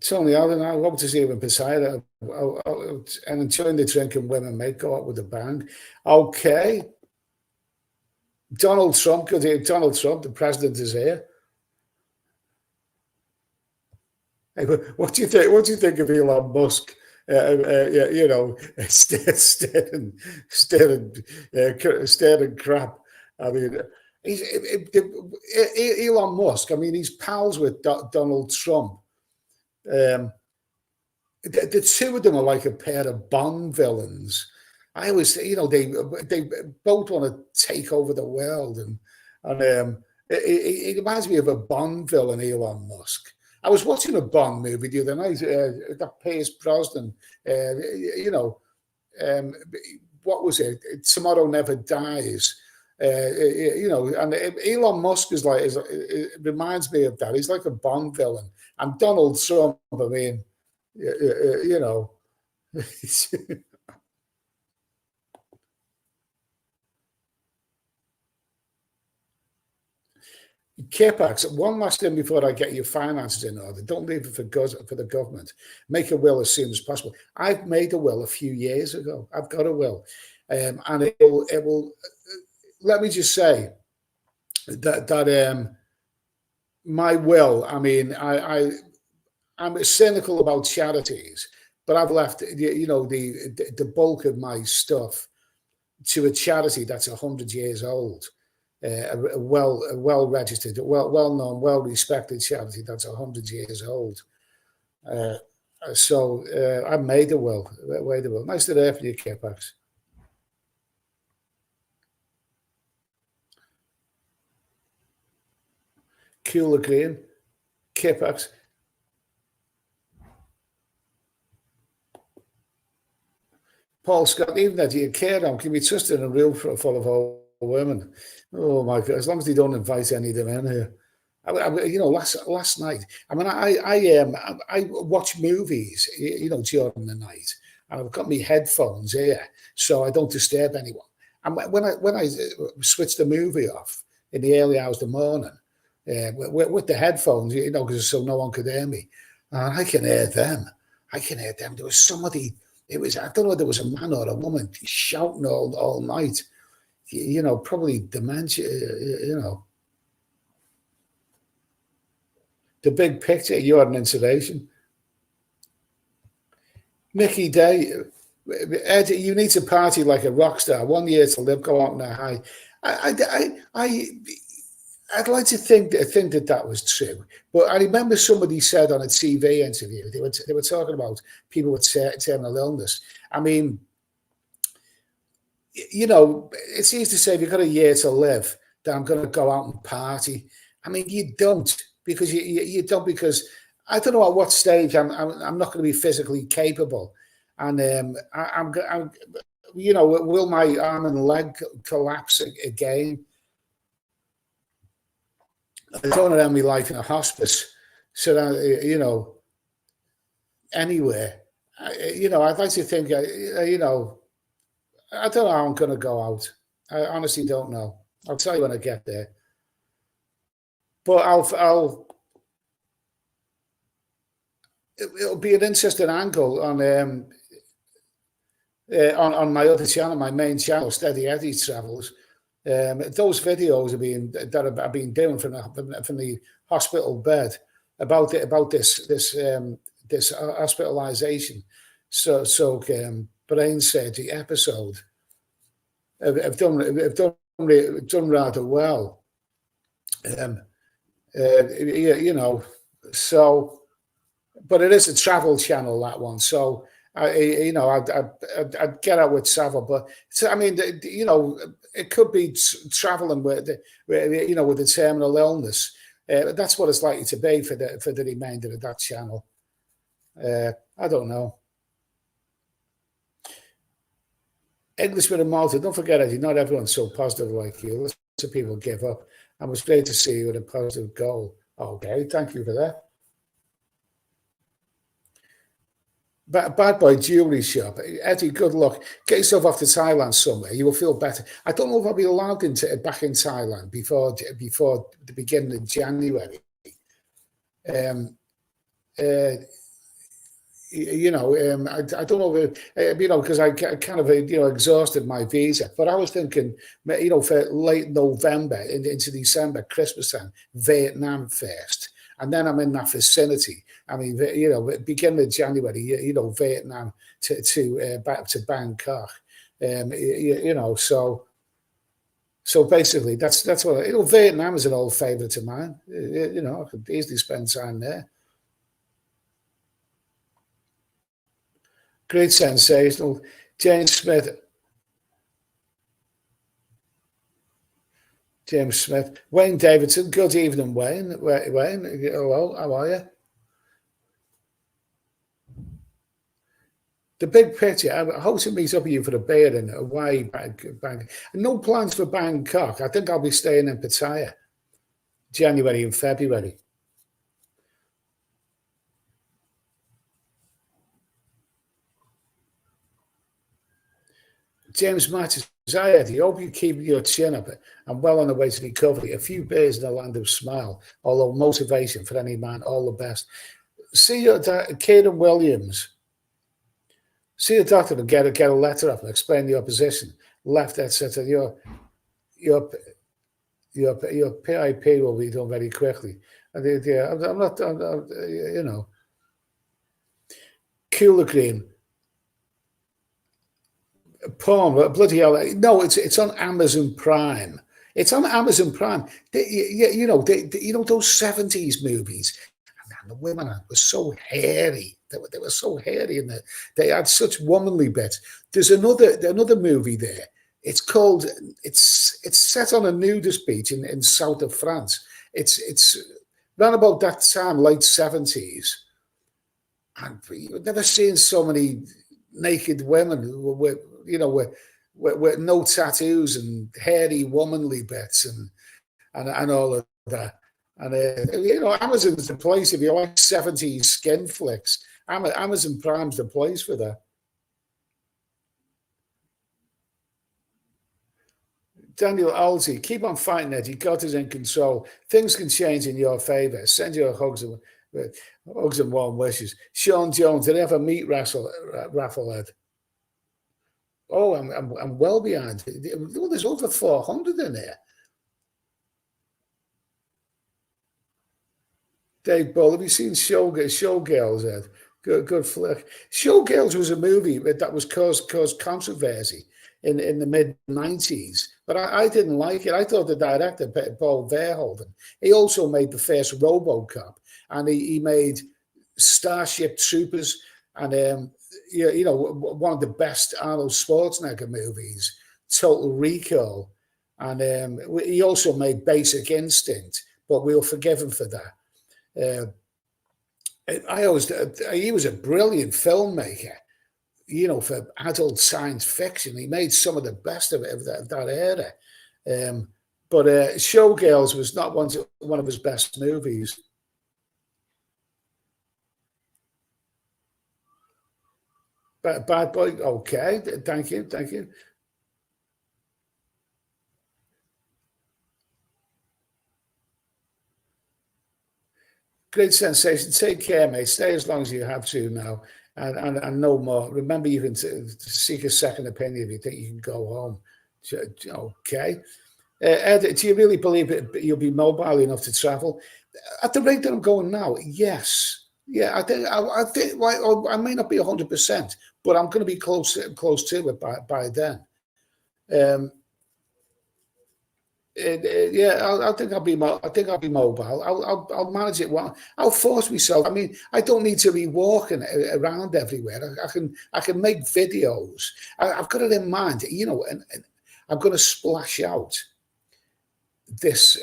Tony Allen, I hope to see him beside her and enjoying the drinking women, mate. Go out with a bang. Okay. Donald Trump, Donald Trump, the president is here. Hey, what do you think? What do you think of Elon Musk? You know, staring crap. I mean, Elon Musk. I mean, he's pals with Donald Trump. The two of them are like a pair of Bond villains. I always, you know, they both want to take over the world, and it reminds me of a Bond villain, Elon Musk. I was watching a Bond movie the other night, that Pierce Brosnan, you know, what was it? Tomorrow Never Dies. You know, and Elon Musk is like, it reminds me of that. He's like a Bond villain. And Donald Trump, I mean, you know, CAPEX, one last thing before I get your finances in order. Don't leave it for the government. Make a will as soon as possible. I've made a will a few years ago. I've got a will. And it will, let me just say that my will, I mean, I'm cynical about charities, but I've left, you know, the bulk of my stuff to a charity that's 100 years old. A well registered, well known, well respected charity that's 100 years old. So I made a will. Nice to hear from you, Capex. Cooler Green, Capex. Paul Scott, even that you care on, can be trusted in a room full of old women. Oh my God! As long as they don't invite any of them in here. You know, last night. I mean, I watch movies, you know, during the night, and I've got my headphones here, so I don't disturb anyone. And when I switch the movie off in the early hours of the morning, with the headphones, you know, because so no one could hear me, and I can hear them. I can hear them. There was somebody. It was, I don't know, there was a man or a woman shouting all night. You know, probably dementia, you know. The big picture, you're an insulation. Mickey Day, Ed, you need to party like a rock star. 1 year to live, go out on a high. I'd like to think that was true, but I remember somebody said on a TV interview they were talking about people with terminal illness. I mean, you know, it's easy to say if you've got a year to live, that I'm going to go out and party. I mean, you don't, because you don't, because I don't know at what stage I'm not going to be physically capable, and I'm you know, will my arm and leg collapse again? I don't want to end my life in a hospice, so that, you know, anywhere. You know, I'd like to think, you know, I don't know how I'm going to go out. I honestly don't know. I'll tell you when I get there. But it'll be an interesting angle on my other channel, my main channel, Steady Eddie Travels. Those videos I've been doing from the hospital bed about this hospitalization, so brain surgery episode. I've done rather well. You know, so, but it is a travel channel, that one. So you know, I'd get out with travel, but I mean, you know, it could be traveling with you know, with the terminal illness. That's what it's likely to be for the remainder of that channel. I don't know. Englishman in Malta, don't forget it. Not everyone's so positive like you. Lots of people give up. And it was great to see you with a positive goal. Okay, thank you for that. Bad Boy Jewelry Shop. Eddie, good luck. Get yourself off to Thailand somewhere. You will feel better. I don't know if I'll be allowed back in Thailand before the beginning of January. I don't know, because I kind of, exhausted my visa. But I was thinking, for late November into December, Christmas time, Vietnam first. And then I'm in that vicinity. I mean, beginning of January, Vietnam back to Bangkok. So basically, that's what, Vietnam is an old favorite of mine. I could easily spend time there. Great, sensational. James Smith. Wayne Davidson. Good evening, Wayne. Wayne, hello, how are you? The big picture. I hope to meet up with you for a beer in Hawaii. No plans for Bangkok. I think I'll be staying in Pattaya, January and February. James Mattis, I hope you keep your chin up. I'm well on the way to recovery. A few beers in the land of smile, although motivation for any man, all the best. See you, Kieran Williams. See the doctor and get a letter up and explain your position. Left, etc. Your PIP will be done very quickly. I'm not, Cooler Green. Porn, bloody hell! No, it's on Amazon Prime. It's on Amazon Prime. Those 70s movies, and the women were so hairy. They were so hairy, and they had such womanly bits. There's another movie there. It's set on a nudist beach in south of France. It's around about that time, late 70s, and you've never seen so many naked women with no tattoos and hairy womanly bits and all of that. And Amazon's the place if you like 70s skin flicks. Amazon Prime's the place for that. Daniel Alty, keep on fighting, Eddie. God is in control. Things can change in your favour. Send your hugs and warm wishes. Sean Jones, did I have a meat raffle, Ed? Oh, I'm well behind. Oh, there's over 400 in there. Dave Bull, have you seen Showgirls, Ed? Good flick. Showgirls was a movie that was caused controversy in the mid-90s, but I didn't like it. I thought the director, Paul Verhoeven, he also made the first RoboCop, and he made Starship Troopers, and one of the best Arnold Schwarzenegger movies, Total Recall, and he also made Basic Instinct, but we'll forgive him for that. He was a brilliant filmmaker, for adult science fiction. He made some of the best of that era. But Showgirls was not one of his best movies. Bad Boy, okay. Thank you. Great sensation. Take care, mate. Stay as long as you have to now, and no more. Remember, you can seek a second opinion if you think you can go home. Okay. Ed, do you really believe you'll be mobile enough to travel? At the rate that I'm going now, yes. Yeah, I think I may not be 100%, but I'm going to be close to it by then. I think I'll be mobile. I'll manage it well. I'll force myself. I mean, I don't need to be walking around everywhere. I can make videos. I've got it in mind, and I'm going to splash out this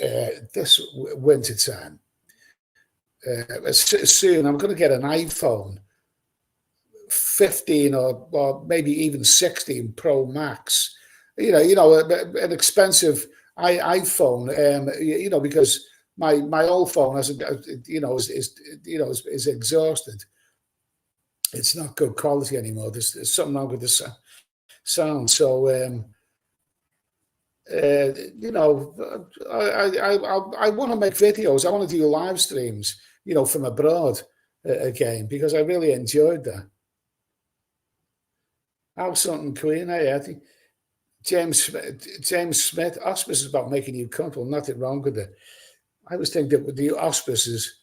winter time. Soon I'm going to get an iPhone 15 or maybe even 16 Pro Max. An expensive iPhone. Because my old phone hasn't, is exhausted. It's not good quality anymore. There's something wrong with the sound. So I want to make videos. I want to do live streams, from abroad. again, because I really enjoyed that. House Hunting Queen, I think James Smith, hospice is about making you comfortable, nothing wrong with it. I always think that with the hospices,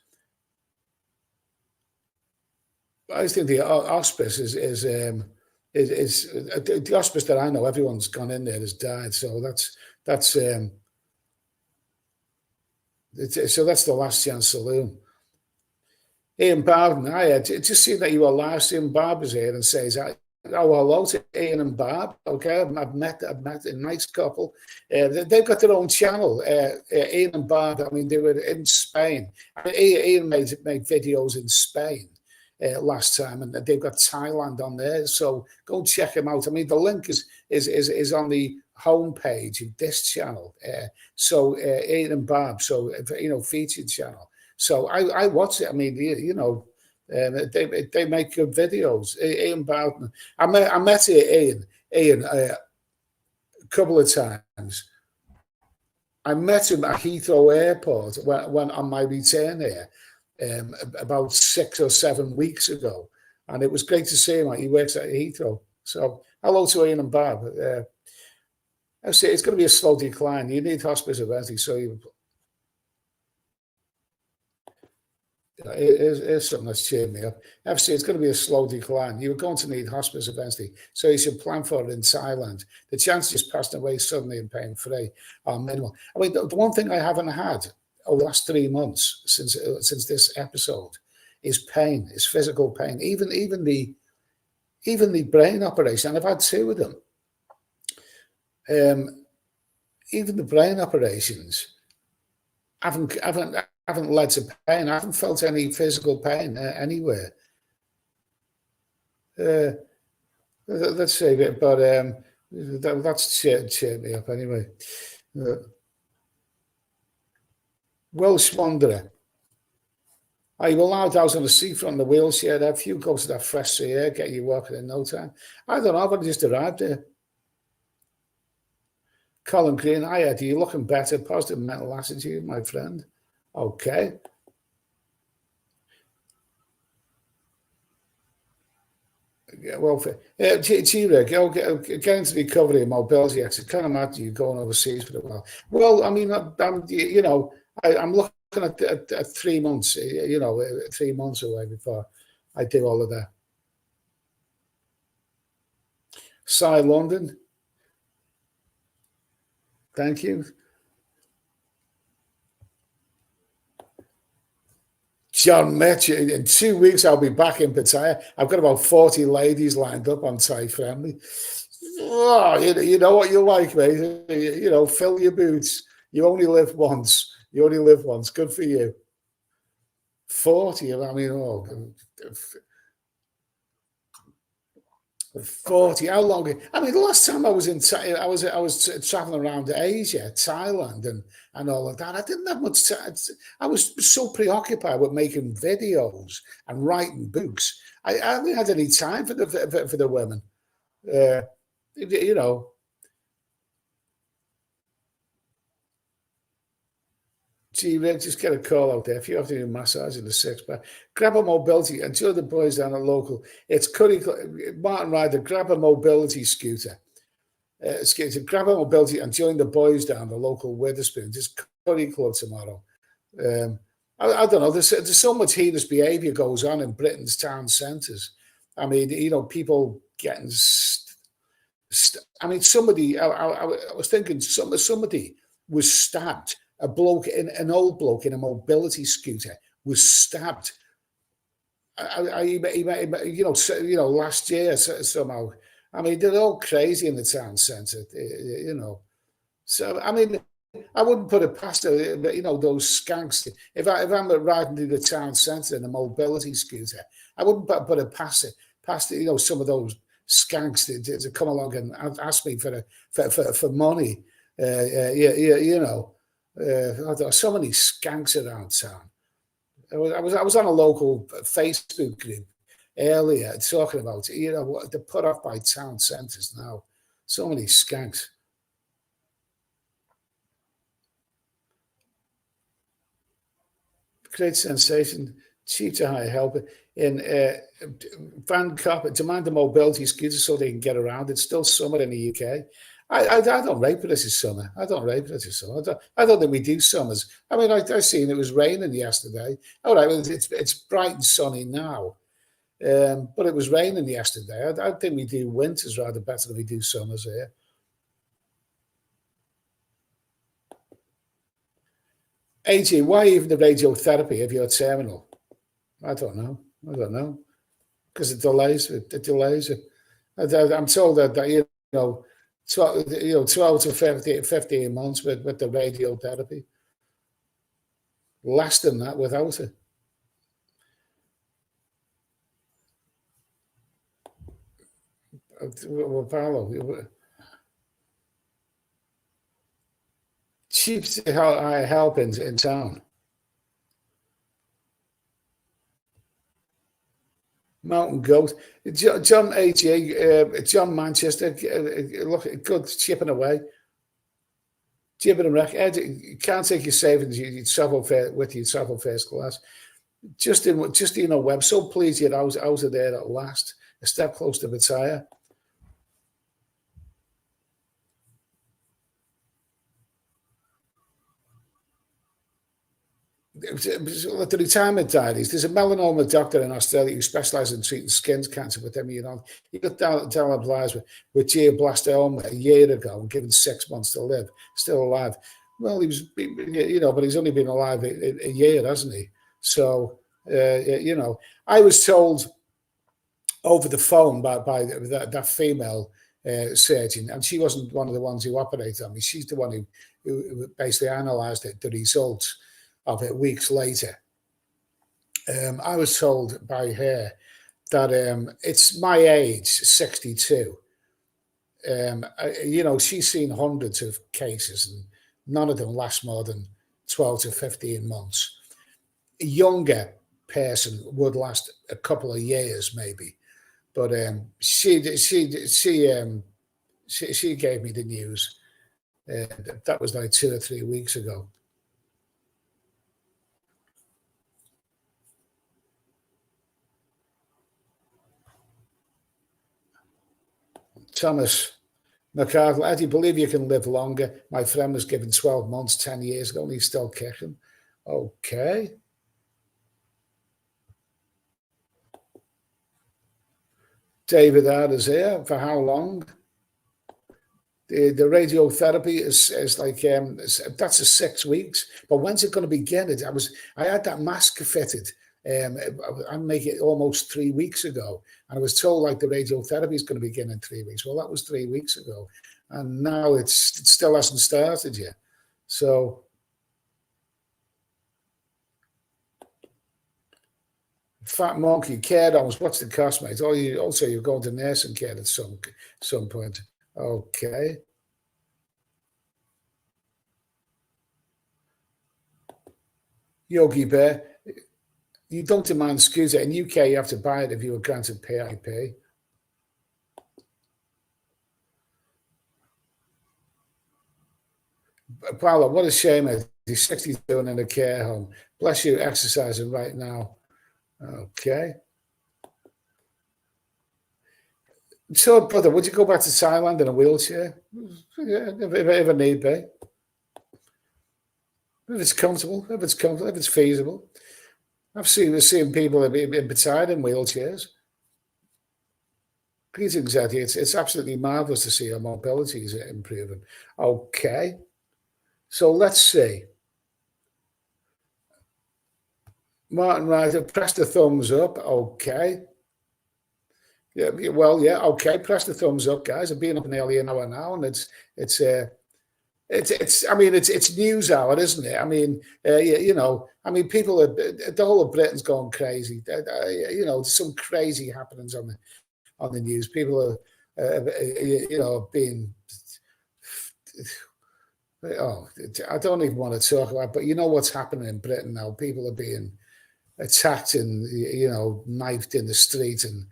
I always think the hospice is the hospice that I know, everyone's gone in there has died. So that's so that's the Last Chance Saloon. Ian Barden, I just see that you were last. Ian Barber's here and says, "Oh, hello to Ian and Barb." Okay, I've met a nice couple. They've got their own channel. Ian and Barb. I mean, they were in Spain. I mean, Ian made videos in Spain last time, and they've got Thailand on there. So go check them out. I mean, the link is on the homepage of this channel. So Ian and Barb. So featured channel. So I watch it. I mean, they make good videos. Ian Bowden. I met Ian a couple of times. I met him at Heathrow Airport when on my return here about 6 or 7 weeks ago, and it was great to see him. He works at Heathrow. So hello to Ian and Barb. I say it's going to be a slow decline. You need hospice eventually, so you. Here's something that's cheered me up. FC, it's going to be a slow decline. You're going to need hospice eventually, so you should plan for it in Thailand. The chances of passing away suddenly and pain-free are minimal. I mean, the one thing I haven't had over the last 3 months since this episode is pain, is physical pain. Even the brain operation, and I've had 2 of them. Even the brain operations haven't led to pain. I haven't felt any physical pain anywhere. Let's say it, but that's cheered me up anyway. Welsh Wanderer. Are you allowed out on the seafront in the wheelchair? A few go to that fresh sea air, get you working in no time. I don't know, I've just arrived there. Colin Green, hi Eddie, you're looking better. Positive mental attitude, my friend. Okay. Yeah, well, G-Reg, get into recovery and mobility. I can't imagine you going overseas for a while. Well, I mean, I'm looking at 3 months, 3 months away before I do all of that. Cy London, thank you. John Mitchell, in 2 weeks, I'll be back in Pattaya. I've got about 40 ladies lined up on Thai Friendly. Oh, you know what you like, mate. Fill your boots. You only live once. Good for you. 40, I mean, 40. How long? I mean, the last time I was in, I was traveling around Asia, Thailand, and all of that. I didn't have much time. I was so preoccupied with making videos and writing books. I haven't had any time for the women. Gee, just get a call out there. If you have to do massage in the 6-pack, grab a mobility and show the boys down at local. It's Martin Ryder, grab a mobility scooter. Grab a mobility and join the boys down the local Witherspoon. Just Curry Club tomorrow. I don't know. There's so much heinous behaviour goes on in Britain's town centres. I mean, people getting. I mean, somebody. I was thinking somebody was stabbed. An old bloke in a mobility scooter was stabbed. Last year somehow. I mean, they're all crazy in the town centre, So I mean, I wouldn't put it past those skanks. If I'm riding through the town centre in a mobility scooter, I wouldn't put it past some of those skanks to come along and ask me for money. There are so many skanks around town. I was on a local Facebook group earlier talking about what they're put off by town centres now. So many skanks. Great sensation. cheap to hire help in van carpet, demand the mobility scooters so they can get around. It's still summer in the UK. I don't rate British summer. I don't rate British summer. I don't think we do summers. I mean, I seen it was raining yesterday. All right, well, it's bright and sunny now, but it was raining yesterday. I think we do winters rather better than we do summers here. AJ, why even the radiotherapy if you're terminal? I don't know. I don't know. Because it delays it. It delays it. I'm told that you know, 12 to 15 months with the radiotherapy. Less than that without it. Well, Paolo, cheap help in town. Mountain Goat, John AJ, John Manchester, look, good chipping away. Jibbing and wreck. Ed, you can't take your savings. You travel with you travel first class. Justin, Webb, so pleased you're out of there at last. A step close to retire. The retirement diaries. There's a melanoma doctor in Australia who specialises in treating skin cancer with them. You know, he got down Blythe with glioblastoma a year ago and given 6 months to live, still alive. Well, he was, but he's only been alive a year, hasn't he? So, I was told over the phone by that female surgeon, and she wasn't one of the ones who operated on me. She's the one who basically analysed the results of it weeks later. I was told by her that it's my age, 62. She's seen hundreds of cases and none of them last more than 12 to 15 months. A younger person would last a couple of years maybe, but she gave me the news. That was like 2 or 3 weeks ago. Thomas McArdle, I do believe you can live longer. My friend was given 12 months 10 years ago and he's still kicking. Okay. David Ard is here. For how long? The radiotherapy is like that's a 6 weeks. But when's it going to begin? I had that mask fitted. I make it almost 3 weeks ago, and I was told like the radiotherapy is going to begin in 3 weeks. Well, that was 3 weeks ago, and now it still hasn't started yet. So, Fat Monkey, care homes. What's the cost, mate? Oh, you're going to nursing care at some point. Okay. Yogi Bear. You don't demand scooter. In UK, you have to buy it if you were granted PIP. Paolo, what a shame. He's 62 and in a care home. Bless you, exercising right now. Okay. So, brother, would you go back to Thailand in a wheelchair? Yeah, if need be. If it's comfortable, if it's feasible. I've seen people being retired in wheelchairs. Greetings, Eddie. It's absolutely marvellous to see our mobility is improving. Okay. So let's see. Martin Ryder, press the thumbs up. Okay. Yeah, well, yeah, okay. Press the thumbs up, guys. I've been up nearly an hour now, and it's news hour, isn't it? I mean, people the whole of Britain's going crazy. There's some crazy happenings on the news. People are, being. Oh, I don't even want to talk about it, but you know what's happening in Britain now. People are being attacked and knifed in the street, and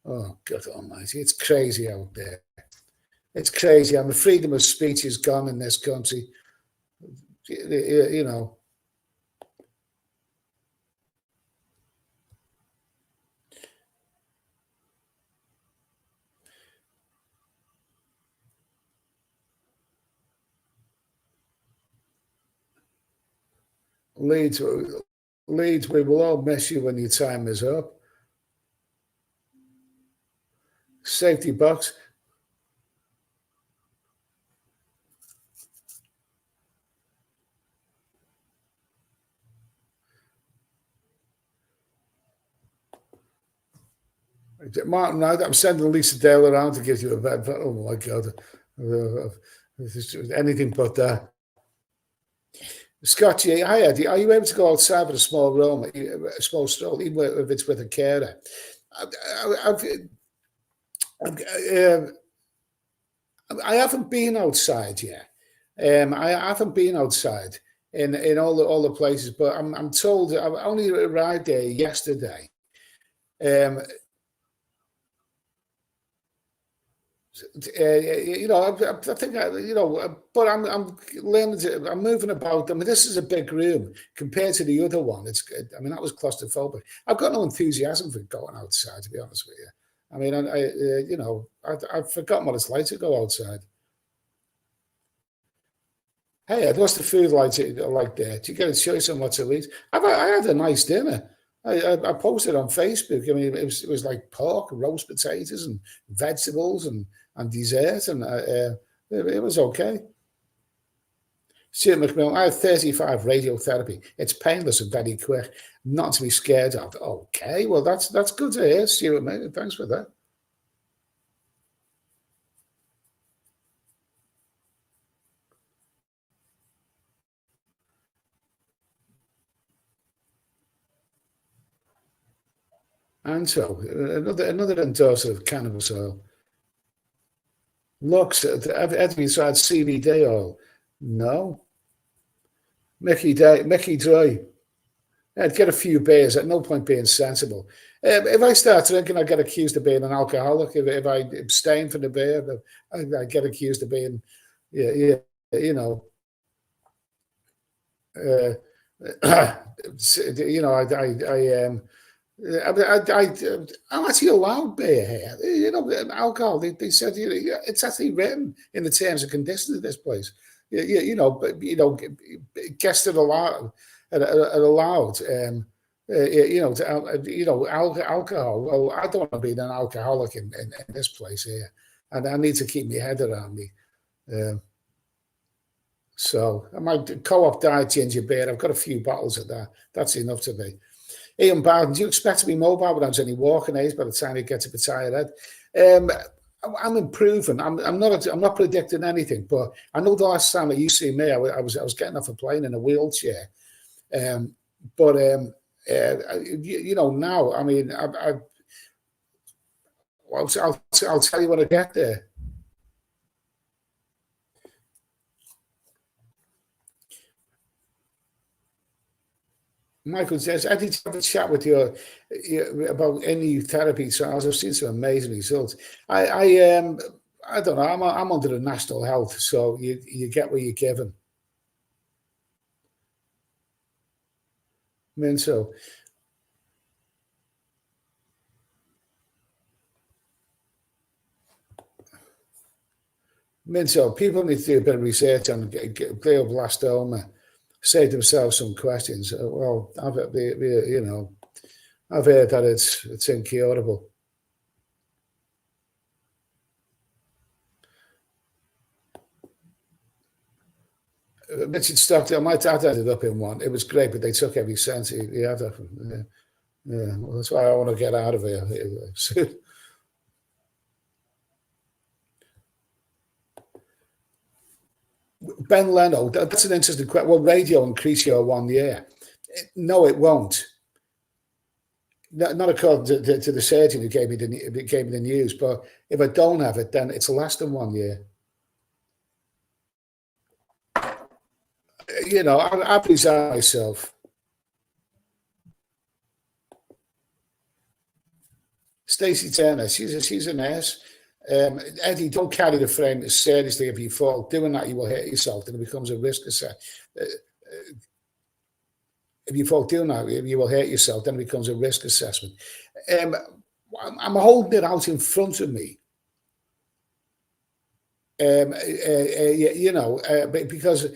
oh God Almighty, it's crazy out there. It's crazy. And the freedom of speech is gone in this country. Leeds, Leeds, we will all miss you when your time is up. Safety box. Martin, I'm sending Lisa Dale around to give you a bed. Oh my God. Anything but that. Scotty, hi Eddie. Are you able to go outside with a small room, a small stroll, even if it's with a carer? I haven't been outside yet. I haven't been outside in all the places, but I'm told I only arrived there yesterday. I think but I'm learning I'm moving about. I mean, this is a big room compared to the other one. I mean, that was claustrophobic. I've got no enthusiasm for going outside, to be honest with you. I mean, I've forgotten what it's like to go outside. Hey, what's the food like there? Do you get a choice on what to eat? I had a nice dinner. I posted on Facebook. I mean, it was like pork, roast potatoes, and vegetables, and dessert, and it was okay. Stuart McMillan, I had 35 radiotherapy. It's painless and very quick, not to be scared of. Okay, well that's good to hear, Stuart. Mate, thanks for that. And so another endorser of cannabis oil. Looks at every side CBD oil. No. Mickey Dry. I'd get a few beers. At no point being sensible. If I start drinking, I get accused of being an alcoholic. If I abstain from the beer, I get accused of being, yeah, you know, you know, I'm actually allowed beer here. You know, alcohol. They said it's actually written in the terms and conditions of this place. Guests are allowed. Alcohol. Well, I don't want to be an alcoholic in this place here, and I need to keep my head around me. So I might co-op diet ginger beer. I've got a few bottles of that. That's enough to be. Ian Bowden, do you expect to be mobile without any walking aids by the time you get to retired? I'm improving. I'm not predicting anything, but I know the last time that you see me, I was getting off a plane in a wheelchair. Now, I mean, I'll tell you when I get there. Michael says, I need to have a chat with you about any therapy trials. I've seen some amazing results. I don't know. I'm under the national health, so you get what you're given. Minso. People need to do a bit of research on glioblastoma. Say themselves some questions. Well, I've heard that it's incurable. Richard Stockdale, my dad ended up in one. It was great, but they took every cent he had. Well, that's why I want to get out of here. Ben Leno, that's an interesting question. Will radio increase your 1 year? No, it won't. Not according to the surgeon who gave me the news, but if I don't have it, then it's less than 1 year. I've resigned myself. Stacey Turner, she's a nurse. Eddie, don't carry the frame seriously if you fall. Doing that, you will hurt yourself, and it becomes a risk assessment. If you fall doing that, you will hurt yourself, then it becomes a risk assessment. I'm holding it out in front of me. Because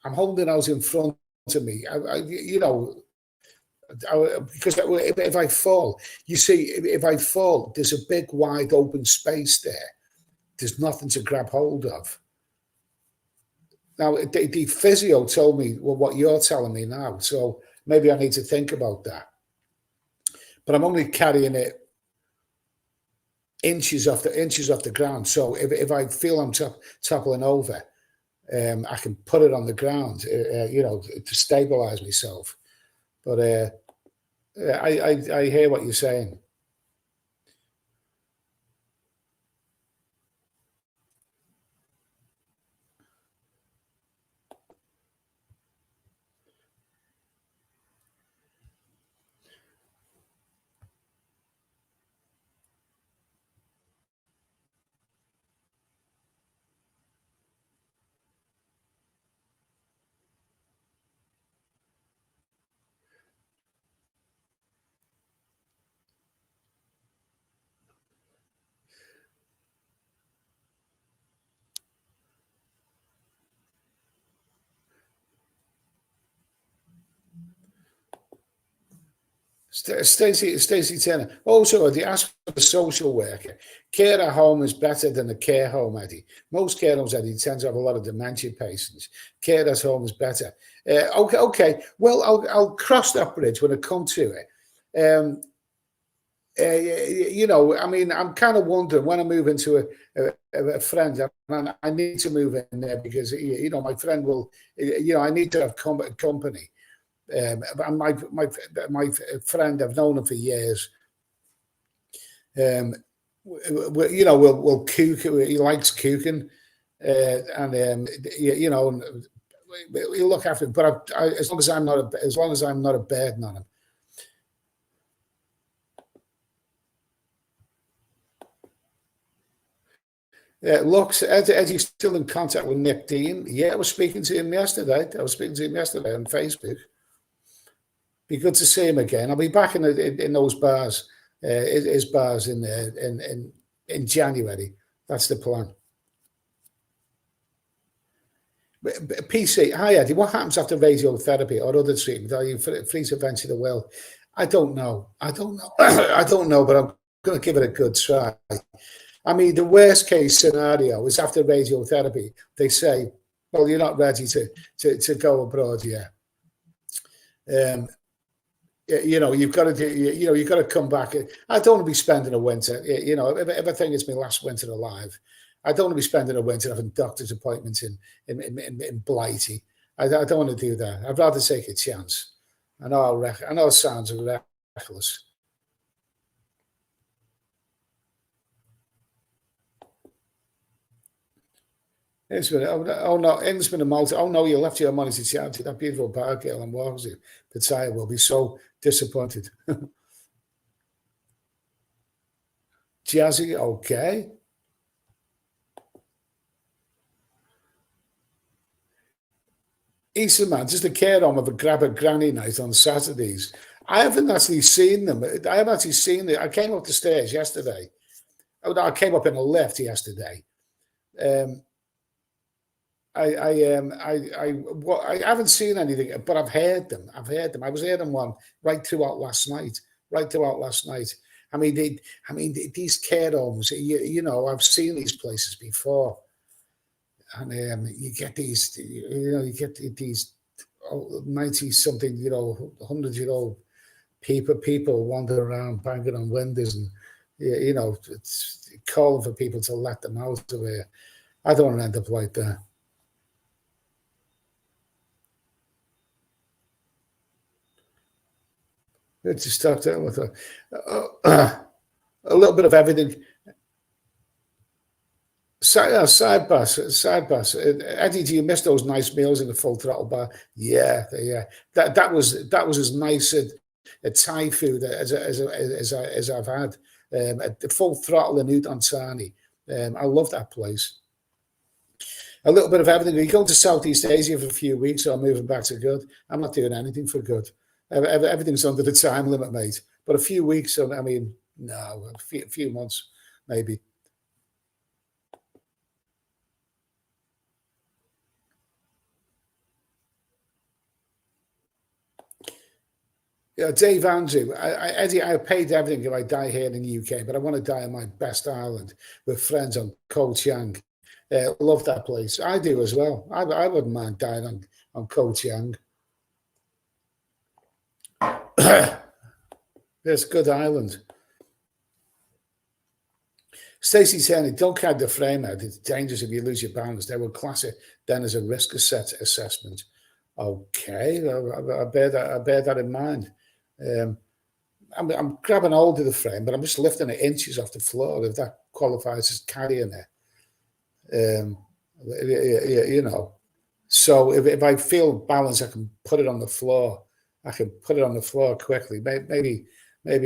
I'm holding out in front of me. Because if I fall, you see, if I fall, there's a big wide open space there. There's nothing to grab hold of. Now, the physio told me what you're telling me now, so maybe I need to think about that. But I'm only carrying it inches off the ground. So if I feel I'm toppling over, I can put it on the ground, to stabilize myself. But I hear what you're saying. Stacey Turner. Also, they asked for the social worker. Care at home is better than a care home, Eddie. Most care homes, Eddie, tend to have a lot of dementia patients. Care at home is better. Okay. Well, I'll cross that bridge when I come to it. I mean, I'm kind of wondering when I move into a friend, and I need to move in there because, my friend will, I need to have company. And my friend, I've known him for years. We'll cook. He likes cooking, and he'll look after him. But as long as I'm not a burden on him. Looks, Eddie's still in contact with Nick Dean. Yeah, I was speaking to him yesterday. on Facebook. Be good to see him again. I'll be back in those bars, his bars in January. That's the plan. PC, hi Eddie. What happens after radiotherapy or other treatment? Are you free to venture the world? I don't know. I don't know, but I'm going to give it a good try. I mean, the worst case scenario is after radiotherapy, they say, well, you're not ready to go abroad yet. You've got to come back. I don't want to be spending a winter, if I think it's my last winter alive, I don't want to be spending a winter having doctor's appointments in Blighty. I don't want to do that. I'd rather take a chance. I know it sounds reckless. Oh no, Innsmouth and Malta. Oh no, you left your money to charity. That beautiful bar girl and Walksy. The tire will be so disappointed. Jazzy, okay. Easter man, just a care home of a grab a granny night on Saturdays. I haven't actually seen them. I haven't actually seen it. I came up the stairs yesterday. Oh, no, I came up in a lift yesterday. I haven't seen anything, but I've heard them. I was hearing one right throughout last night. I mean, these care homes. I've seen these places before, and you get these. You get these 90-something, 100-year-old people wandering around banging on windows and it's calling for people to let them out of here. I don't want to end up like that. Let's just start out with a little bit of everything. Side bus. Eddie, do you miss those nice meals in the full throttle bar? Yeah. That was as nice a Thai food as I've had. The full throttle in Udon. I love that place. A little bit of everything. You go to Southeast Asia for a few weeks or moving back to good. I'm not doing anything for good. Everything's under the time limit, mate. But a few weeks, I mean, no, a few months, maybe. Yeah, Dave Andrew, Eddie, I paid everything if I die here in the UK, but I want to die on my best island with friends on Koh Chiang. Love that place. I do as well. I wouldn't mind dying on Koh Chiang. It's a good island. Stacey saying, don't carry the frame out. It's dangerous if you lose your balance. They will class it then as a risk assessment. Okay, I bear that in mind. I'm grabbing hold of the frame, but I'm just lifting it inches off the floor, if that qualifies as carrying it. You know. So if I feel balance, I can put it on the floor. I can put it on the floor quickly. Maybe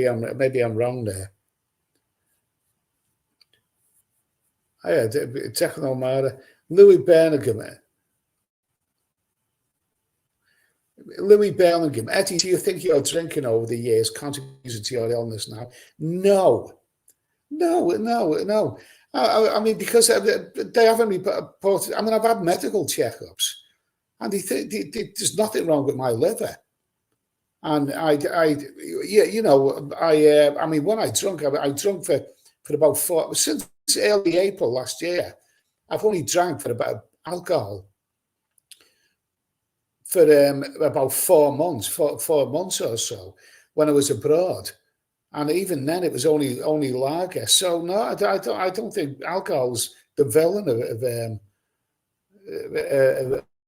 I'm wrong there. Yeah, techno matter. Louis Birmingham. Eddie, do you think your drinking over the years contributed to your illness now? No. I mean, because they haven't reported. I mean, I've had medical checkups, and there's nothing wrong with my liver. And I mean, when I drunk for about since early April last year. I've only drank for about alcohol for about 4 months, 4 months or so when I was abroad, and even then it was only lager. So no, I don't think alcohol's the villain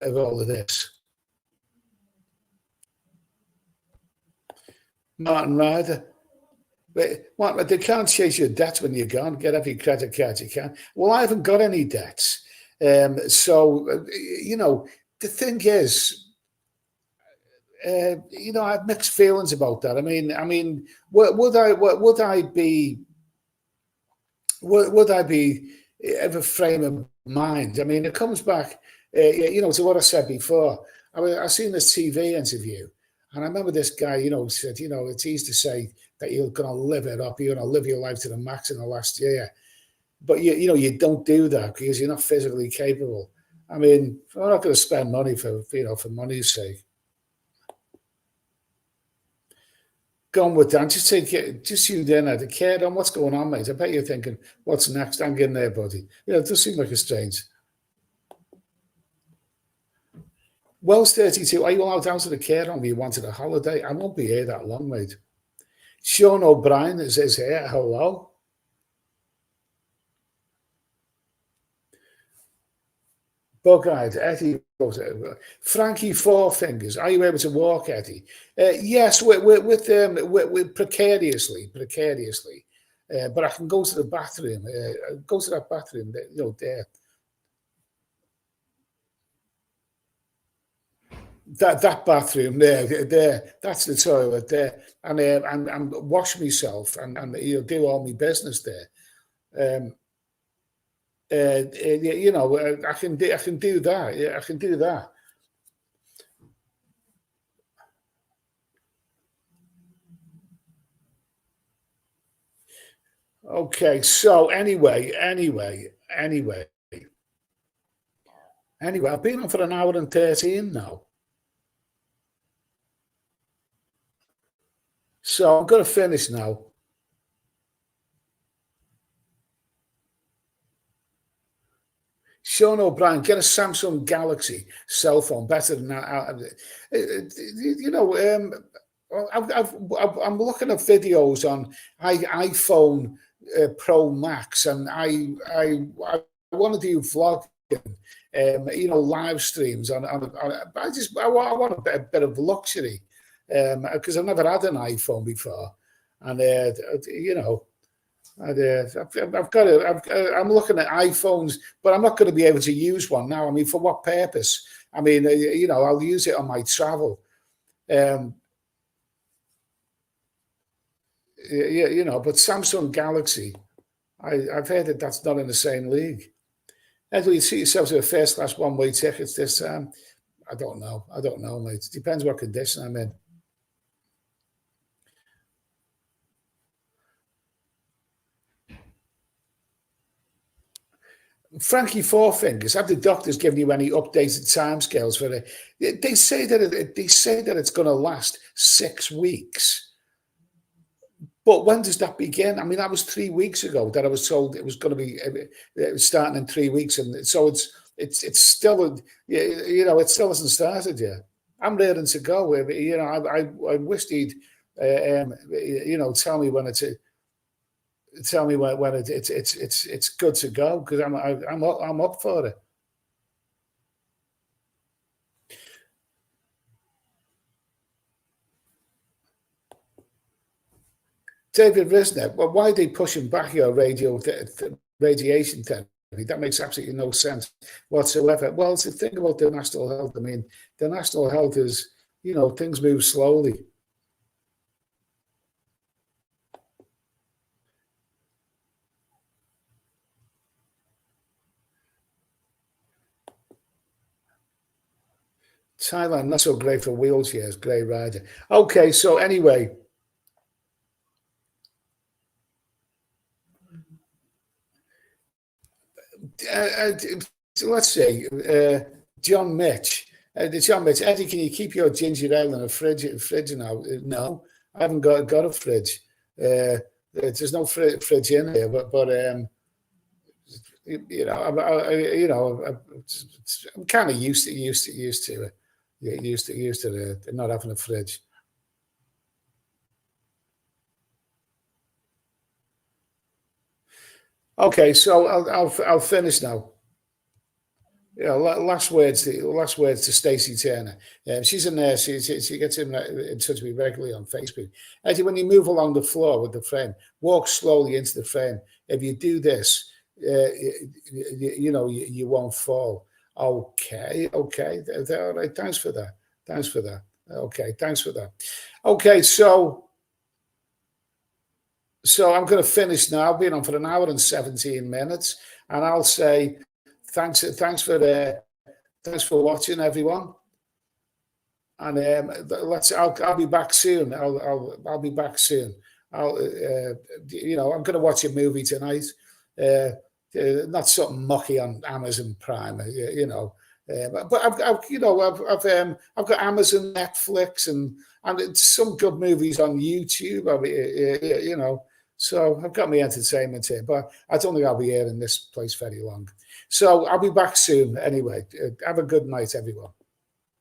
of all of this. Martin Ryder. But they can't chase your debts when you're gone. Get every credit card you can. Well, I haven't got any debts. So, the thing is, I have mixed feelings about that. I mean, would I be of a frame of mind? I mean, it comes back, to what I said before. I seen this TV interview, and I remember this guy, said, it's easy to say that you're going to live it up, you're going to live your life to the max in the last year, but you don't do that because you're not physically capable. I mean, I'm not going to spend money for money's sake. Gone with that. Just you then at the kid on what's going on, mate. I bet you're thinking, what's next? Hang in there, buddy. It does seem like a strange. Wells 32, are you allowed out to the care home? You wanted a holiday? I won't be here that long, mate. Sean O'Brien is here. Hello. Bug-eyed, Eddie. Frankie Four Fingers. Are you able to walk, Eddie? Yes, with precariously. But I can go to the bathroom. Go to that bathroom there. That bathroom there. That's the toilet there, and wash myself and do all my business there. I can do that. Yeah, I can do that. Okay. So anyway, I've been on for an hour and 13 now. So I'm going to finish now. Sean O'Brien, get a Samsung Galaxy cell phone, better than that. I'm looking at videos on iPhone Pro Max, and I want to do vlogging, live streams on I want a bit of luxury, because I've never had an iPhone before, and I've got it. I'm looking at iPhones, but I'm not going to be able to use one now. I mean, for what purpose? I mean, I'll use it on my travel. But Samsung Galaxy, I've heard that that's not in the same league. As you see yourself to a first class one-way tickets this time, I don't know, mate. It depends what condition I'm in. Frankie Four Fingers, have the doctors given you any updated timescales for it? They say that it's going to last 6 weeks. But when does that begin? I mean, that was 3 weeks ago that I was told it was going to be starting in 3 weeks, and so it's still, you know, it still hasn't started yet. I'm ready to go. You know, I wish he'd, you know, tell me when it's it's good to go, because I'm up for it. David Risner, well, why are they pushing back your radiation therapy? That makes absolutely no sense whatsoever. Well, it's the thing about the national health. I mean, the national health is, you know, things move slowly. Thailand, not so great for wheelchairs, Grey Rider. Okay, so anyway, let's see, John Mitch. John Mitch, Eddie, can you keep your ginger ale in a fridge now? No, I haven't got a fridge. There's no fridge in here, but you know, I'm kind of used to it. Yeah, used to not having a fridge. Okay, so I'll finish now. Yeah, last words to Stacey Turner. She's a nurse. She gets in touch with me regularly on Facebook. Eddie, when you move along the floor with the frame, walk slowly into the frame. If you do this, you know, you won't fall. Okay. All right. Thanks for that. Okay, thanks for that. Okay, so I'm going to finish now. Been on for an hour and 17 minutes, and I'll say thanks for watching, everyone. And I'll be back soon. I'll be back soon. You know, I'm going to watch a movie tonight. Not something mucky on Amazon Prime, you know. But I've got Amazon, Netflix, and some good movies on YouTube. You know, so I've got my entertainment here, but I don't think I'll be here in this place very long. So I'll be back soon anyway. Have a good night, everyone.